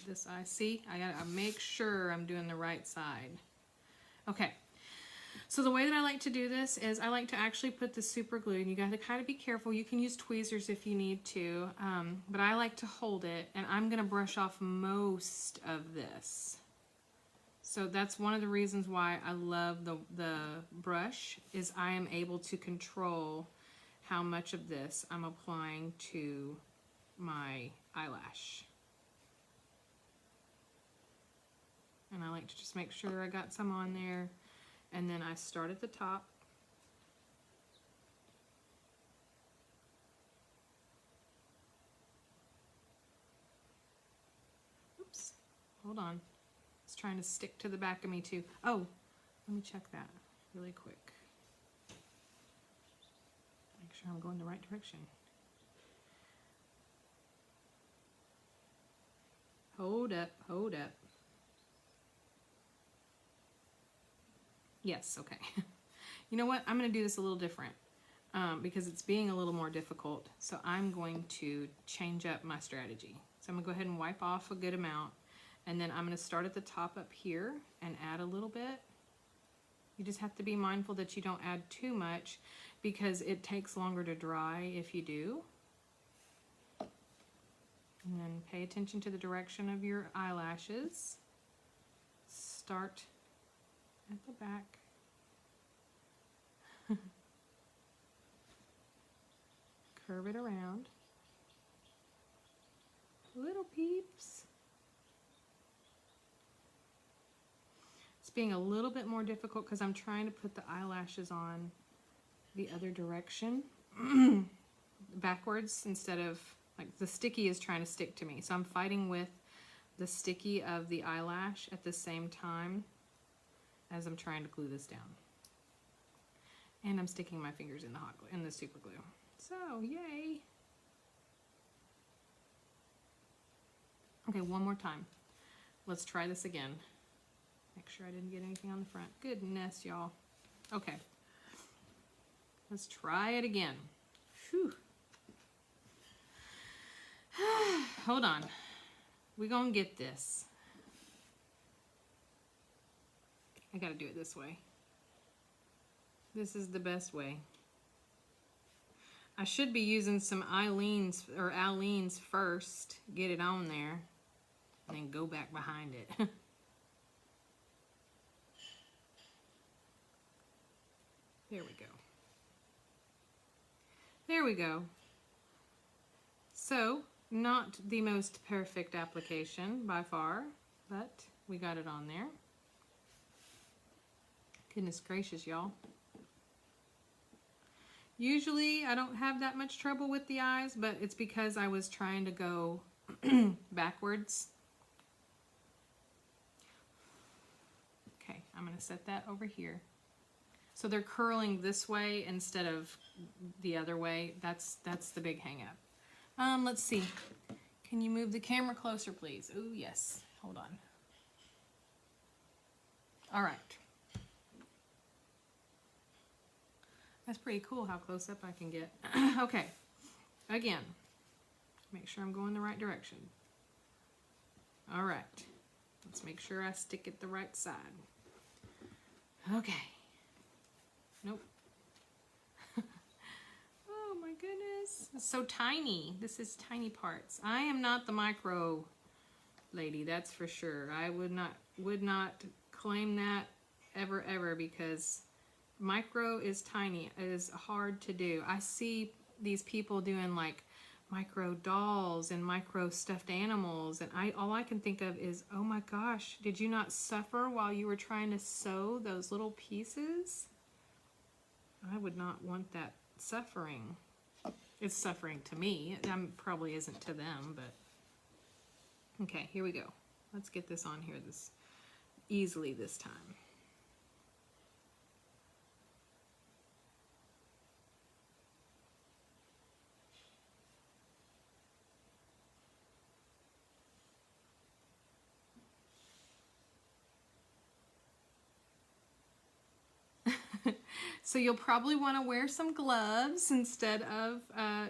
this eye. See, I gotta make sure I'm doing the right side. Okay. So the way that I like to do this is I like to actually put the super glue, and you got to kind of be careful. You can use tweezers if you need to, but I like to hold it, and I'm going to brush off most of this. So that's one of the reasons why I love the brush, is I am able to control how much of this I'm applying to my eyelash. And I like to just make sure I got some on there. And then I start at the top. Oops, hold on. It's trying to stick to the back of me too. Oh, let me check that really quick. Make sure I'm going the right direction. Hold up, hold up. Yes, okay. You know what? I'm going to do this a little different because it's being a little more difficult. So I'm going to change up my strategy. So I'm going to go ahead and wipe off a good amount. And then I'm going to start at the top up here and add a little bit. You just have to be mindful that you don't add too much because it takes longer to dry if you do. And then pay attention to the direction of your eyelashes. Start at the back. Curve it around. Little peeps. It's being a little bit more difficult because I'm trying to put the eyelashes on the other direction. Backwards instead of, like, the sticky is trying to stick to me. So I'm fighting with the sticky of the eyelash at the same time as I'm trying to glue this down. And I'm sticking my fingers in the hot glue, in the super glue. So, yay! Okay, one more time. Let's try this again. Make sure I didn't get anything on the front. Goodness, y'all. Okay. Let's try it again. Whew. Hold on. We're gonna get this. I gotta do it this way. This is the best way. I should be using some Aleene's first, get it on there, and then go back behind it. There we go. There we go. So, not the most perfect application by far, but we got it on there. Goodness gracious, y'all. Usually I don't have that much trouble with the eyes, but it's because I was trying to go backwards. Okay, I'm going to set that over here. So they're curling this way instead of the other way. That's the big hang up. Let's see. Can you move the camera closer, please? Oh, yes. Hold on. All right. That's pretty cool how close up I can get. Okay, again, make sure I'm going the right direction. All right, let's make sure I stick it the right side. Okay, nope. Oh my goodness, it's so tiny. This is tiny parts. I am not the micro lady, that's for sure. I would not claim that ever because micro is tiny. It is hard to do. I see these people doing like micro dolls and micro stuffed animals, and all I can think of is, oh my gosh, did you not suffer while you were trying to sew those little pieces? I would not want that suffering. It's suffering to me. It probably isn't to them, but okay, here we go. Let's get this on here easily this time. So you'll probably want to wear some gloves instead of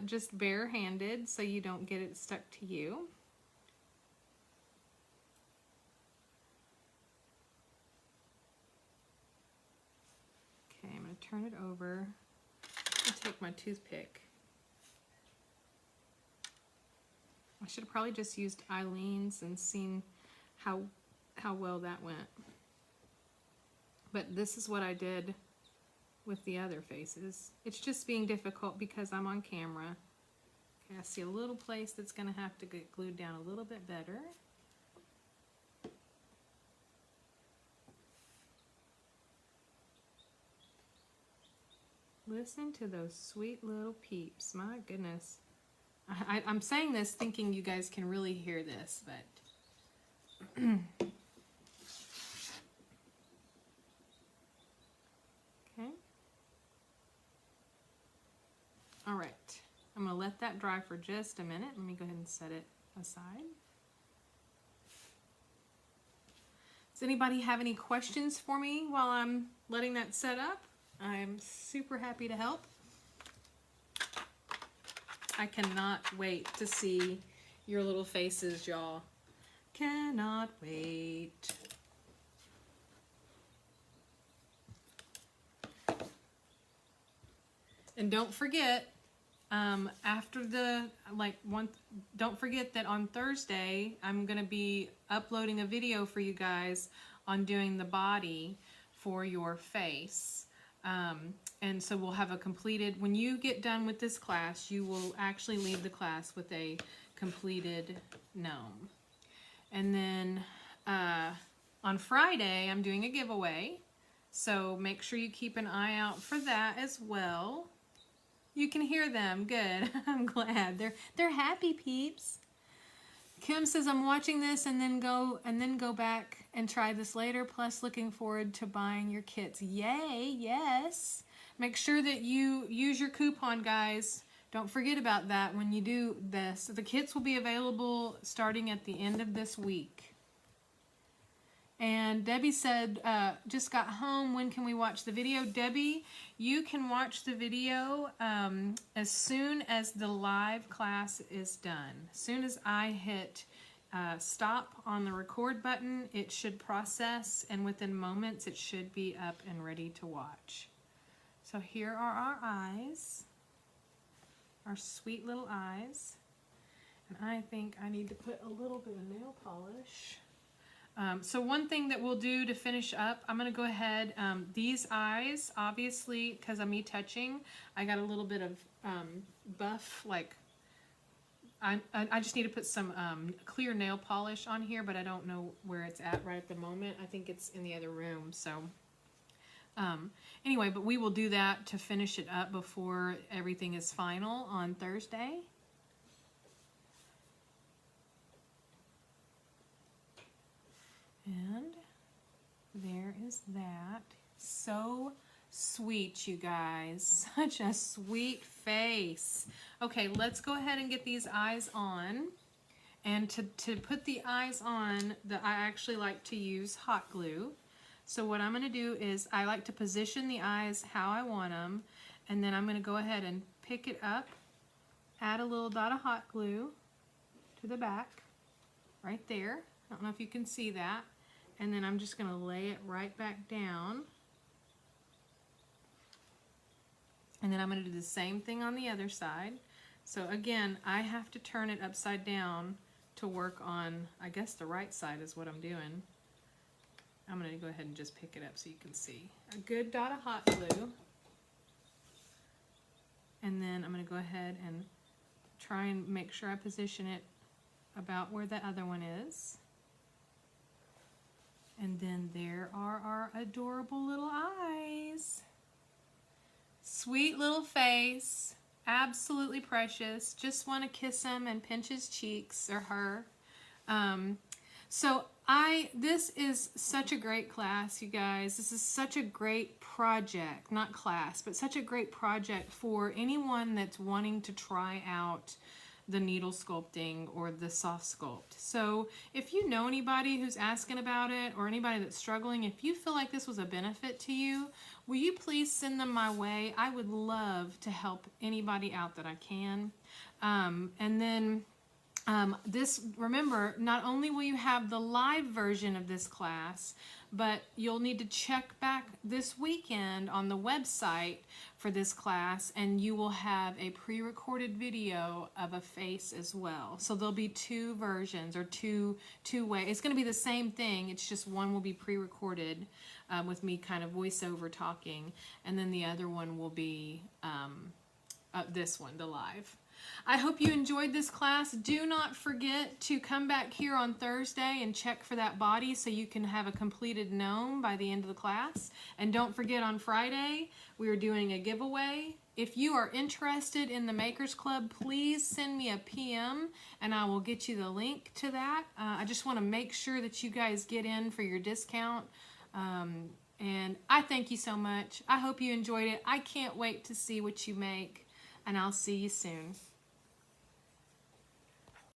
just bare-handed so you don't get it stuck to you. turn it over. I'll take my toothpick. I should have probably just used Eileen's and seen how well that went. But this is what I did with the other faces. It's just being difficult because I'm on camera. Okay, I see a little place that's going to have to get glued down a little bit better. Listen to those sweet little peeps. My goodness. I'm saying this thinking you guys can really hear this, but... Okay. All right. I'm going to let that dry for just a minute. Let me go ahead and set it aside. Does anybody have any questions for me while I'm letting that set up? I'm super happy to help. I cannot wait to see your little faces, y'all. Cannot wait. And don't forget, after the, don't forget that on Thursday, I'm going to be uploading a video for you guys on doing the body for your face. And so we'll have a completed, when you get done with this class, you will actually leave the class with a completed gnome. And then on Friday, I'm doing a giveaway. So make sure you keep an eye out for that as well. You can hear them. Good. I'm glad. They're happy peeps. Kim says, I'm watching this and then go back and try this later, plus looking forward to buying your kits. Yay, yes. Make sure that you use your coupon, guys. Don't forget about that when you do this. The kits will be available starting at the end of this week. And Debbie said, just got home. When can we watch the video? Debbie, you can watch the video as soon as the live class is done. As soon as I hit stop on the record button, it should process, and within moments it should be up and ready to watch. So here are our eyes, our sweet little eyes. And I think I need to put a little bit of nail polish. So one thing that we'll do to finish up, I'm going to go ahead, these eyes, obviously, because of me touching, I got a little bit of buff, like, I just need to put some clear nail polish on here, but I don't know where it's at right at the moment. I think it's in the other room, so. Anyway, but we will do that to finish it up before everything is final on Thursday. And there is that. So sweet, you guys. Such a sweet face. Okay, let's go ahead and get these eyes on. And to put the eyes on, I actually like to use hot glue. So what I'm going to do is I like to position the eyes how I want them. And then I'm going to go ahead and pick it up, add a little dot of hot glue to the back, right there. I don't know if you can see that. And then I'm just going to lay it right back down. And then I'm going to do the same thing on the other side. So again, I have to turn it upside down to work on, I guess the right side is what I'm doing. I'm going to go ahead and just pick it up so you can see. A good dot of hot glue. And then I'm going to go ahead and try and make sure I position it about where the other one is. And then there are our adorable little eyes. Sweet little face. Absolutely precious. Just want to kiss him and pinch his cheeks, or her. This is such a great class, you guys. This is such a great project, not class, but such a great project for anyone that's wanting to try out the needle sculpting or the soft sculpt. So if you know anybody who's asking about it, or anybody that's struggling, if you feel like this was a benefit to you, will you please send them my way? I would love to help anybody out that I can. And then Remember, not only will you have the live version of this class, but you'll need to check back this weekend on the website for this class, and you will have a pre-recorded video of a face as well. So there'll be two versions, or two way. It's going to be the same thing. It's just one will be pre-recorded with me kind of voiceover talking, and then the other one will be this one, the live. I hope you enjoyed this class. Do not forget to come back here on Thursday and check for that body so you can have a completed gnome by the end of the class. And don't forget, on Friday, we are doing a giveaway. If you are interested in the Makers Club, please send me a PM and I will get you the link to that. I just want to make sure that you guys get in for your discount. And I thank you so much. I hope you enjoyed it. I can't wait to see what you make, and I'll see you soon.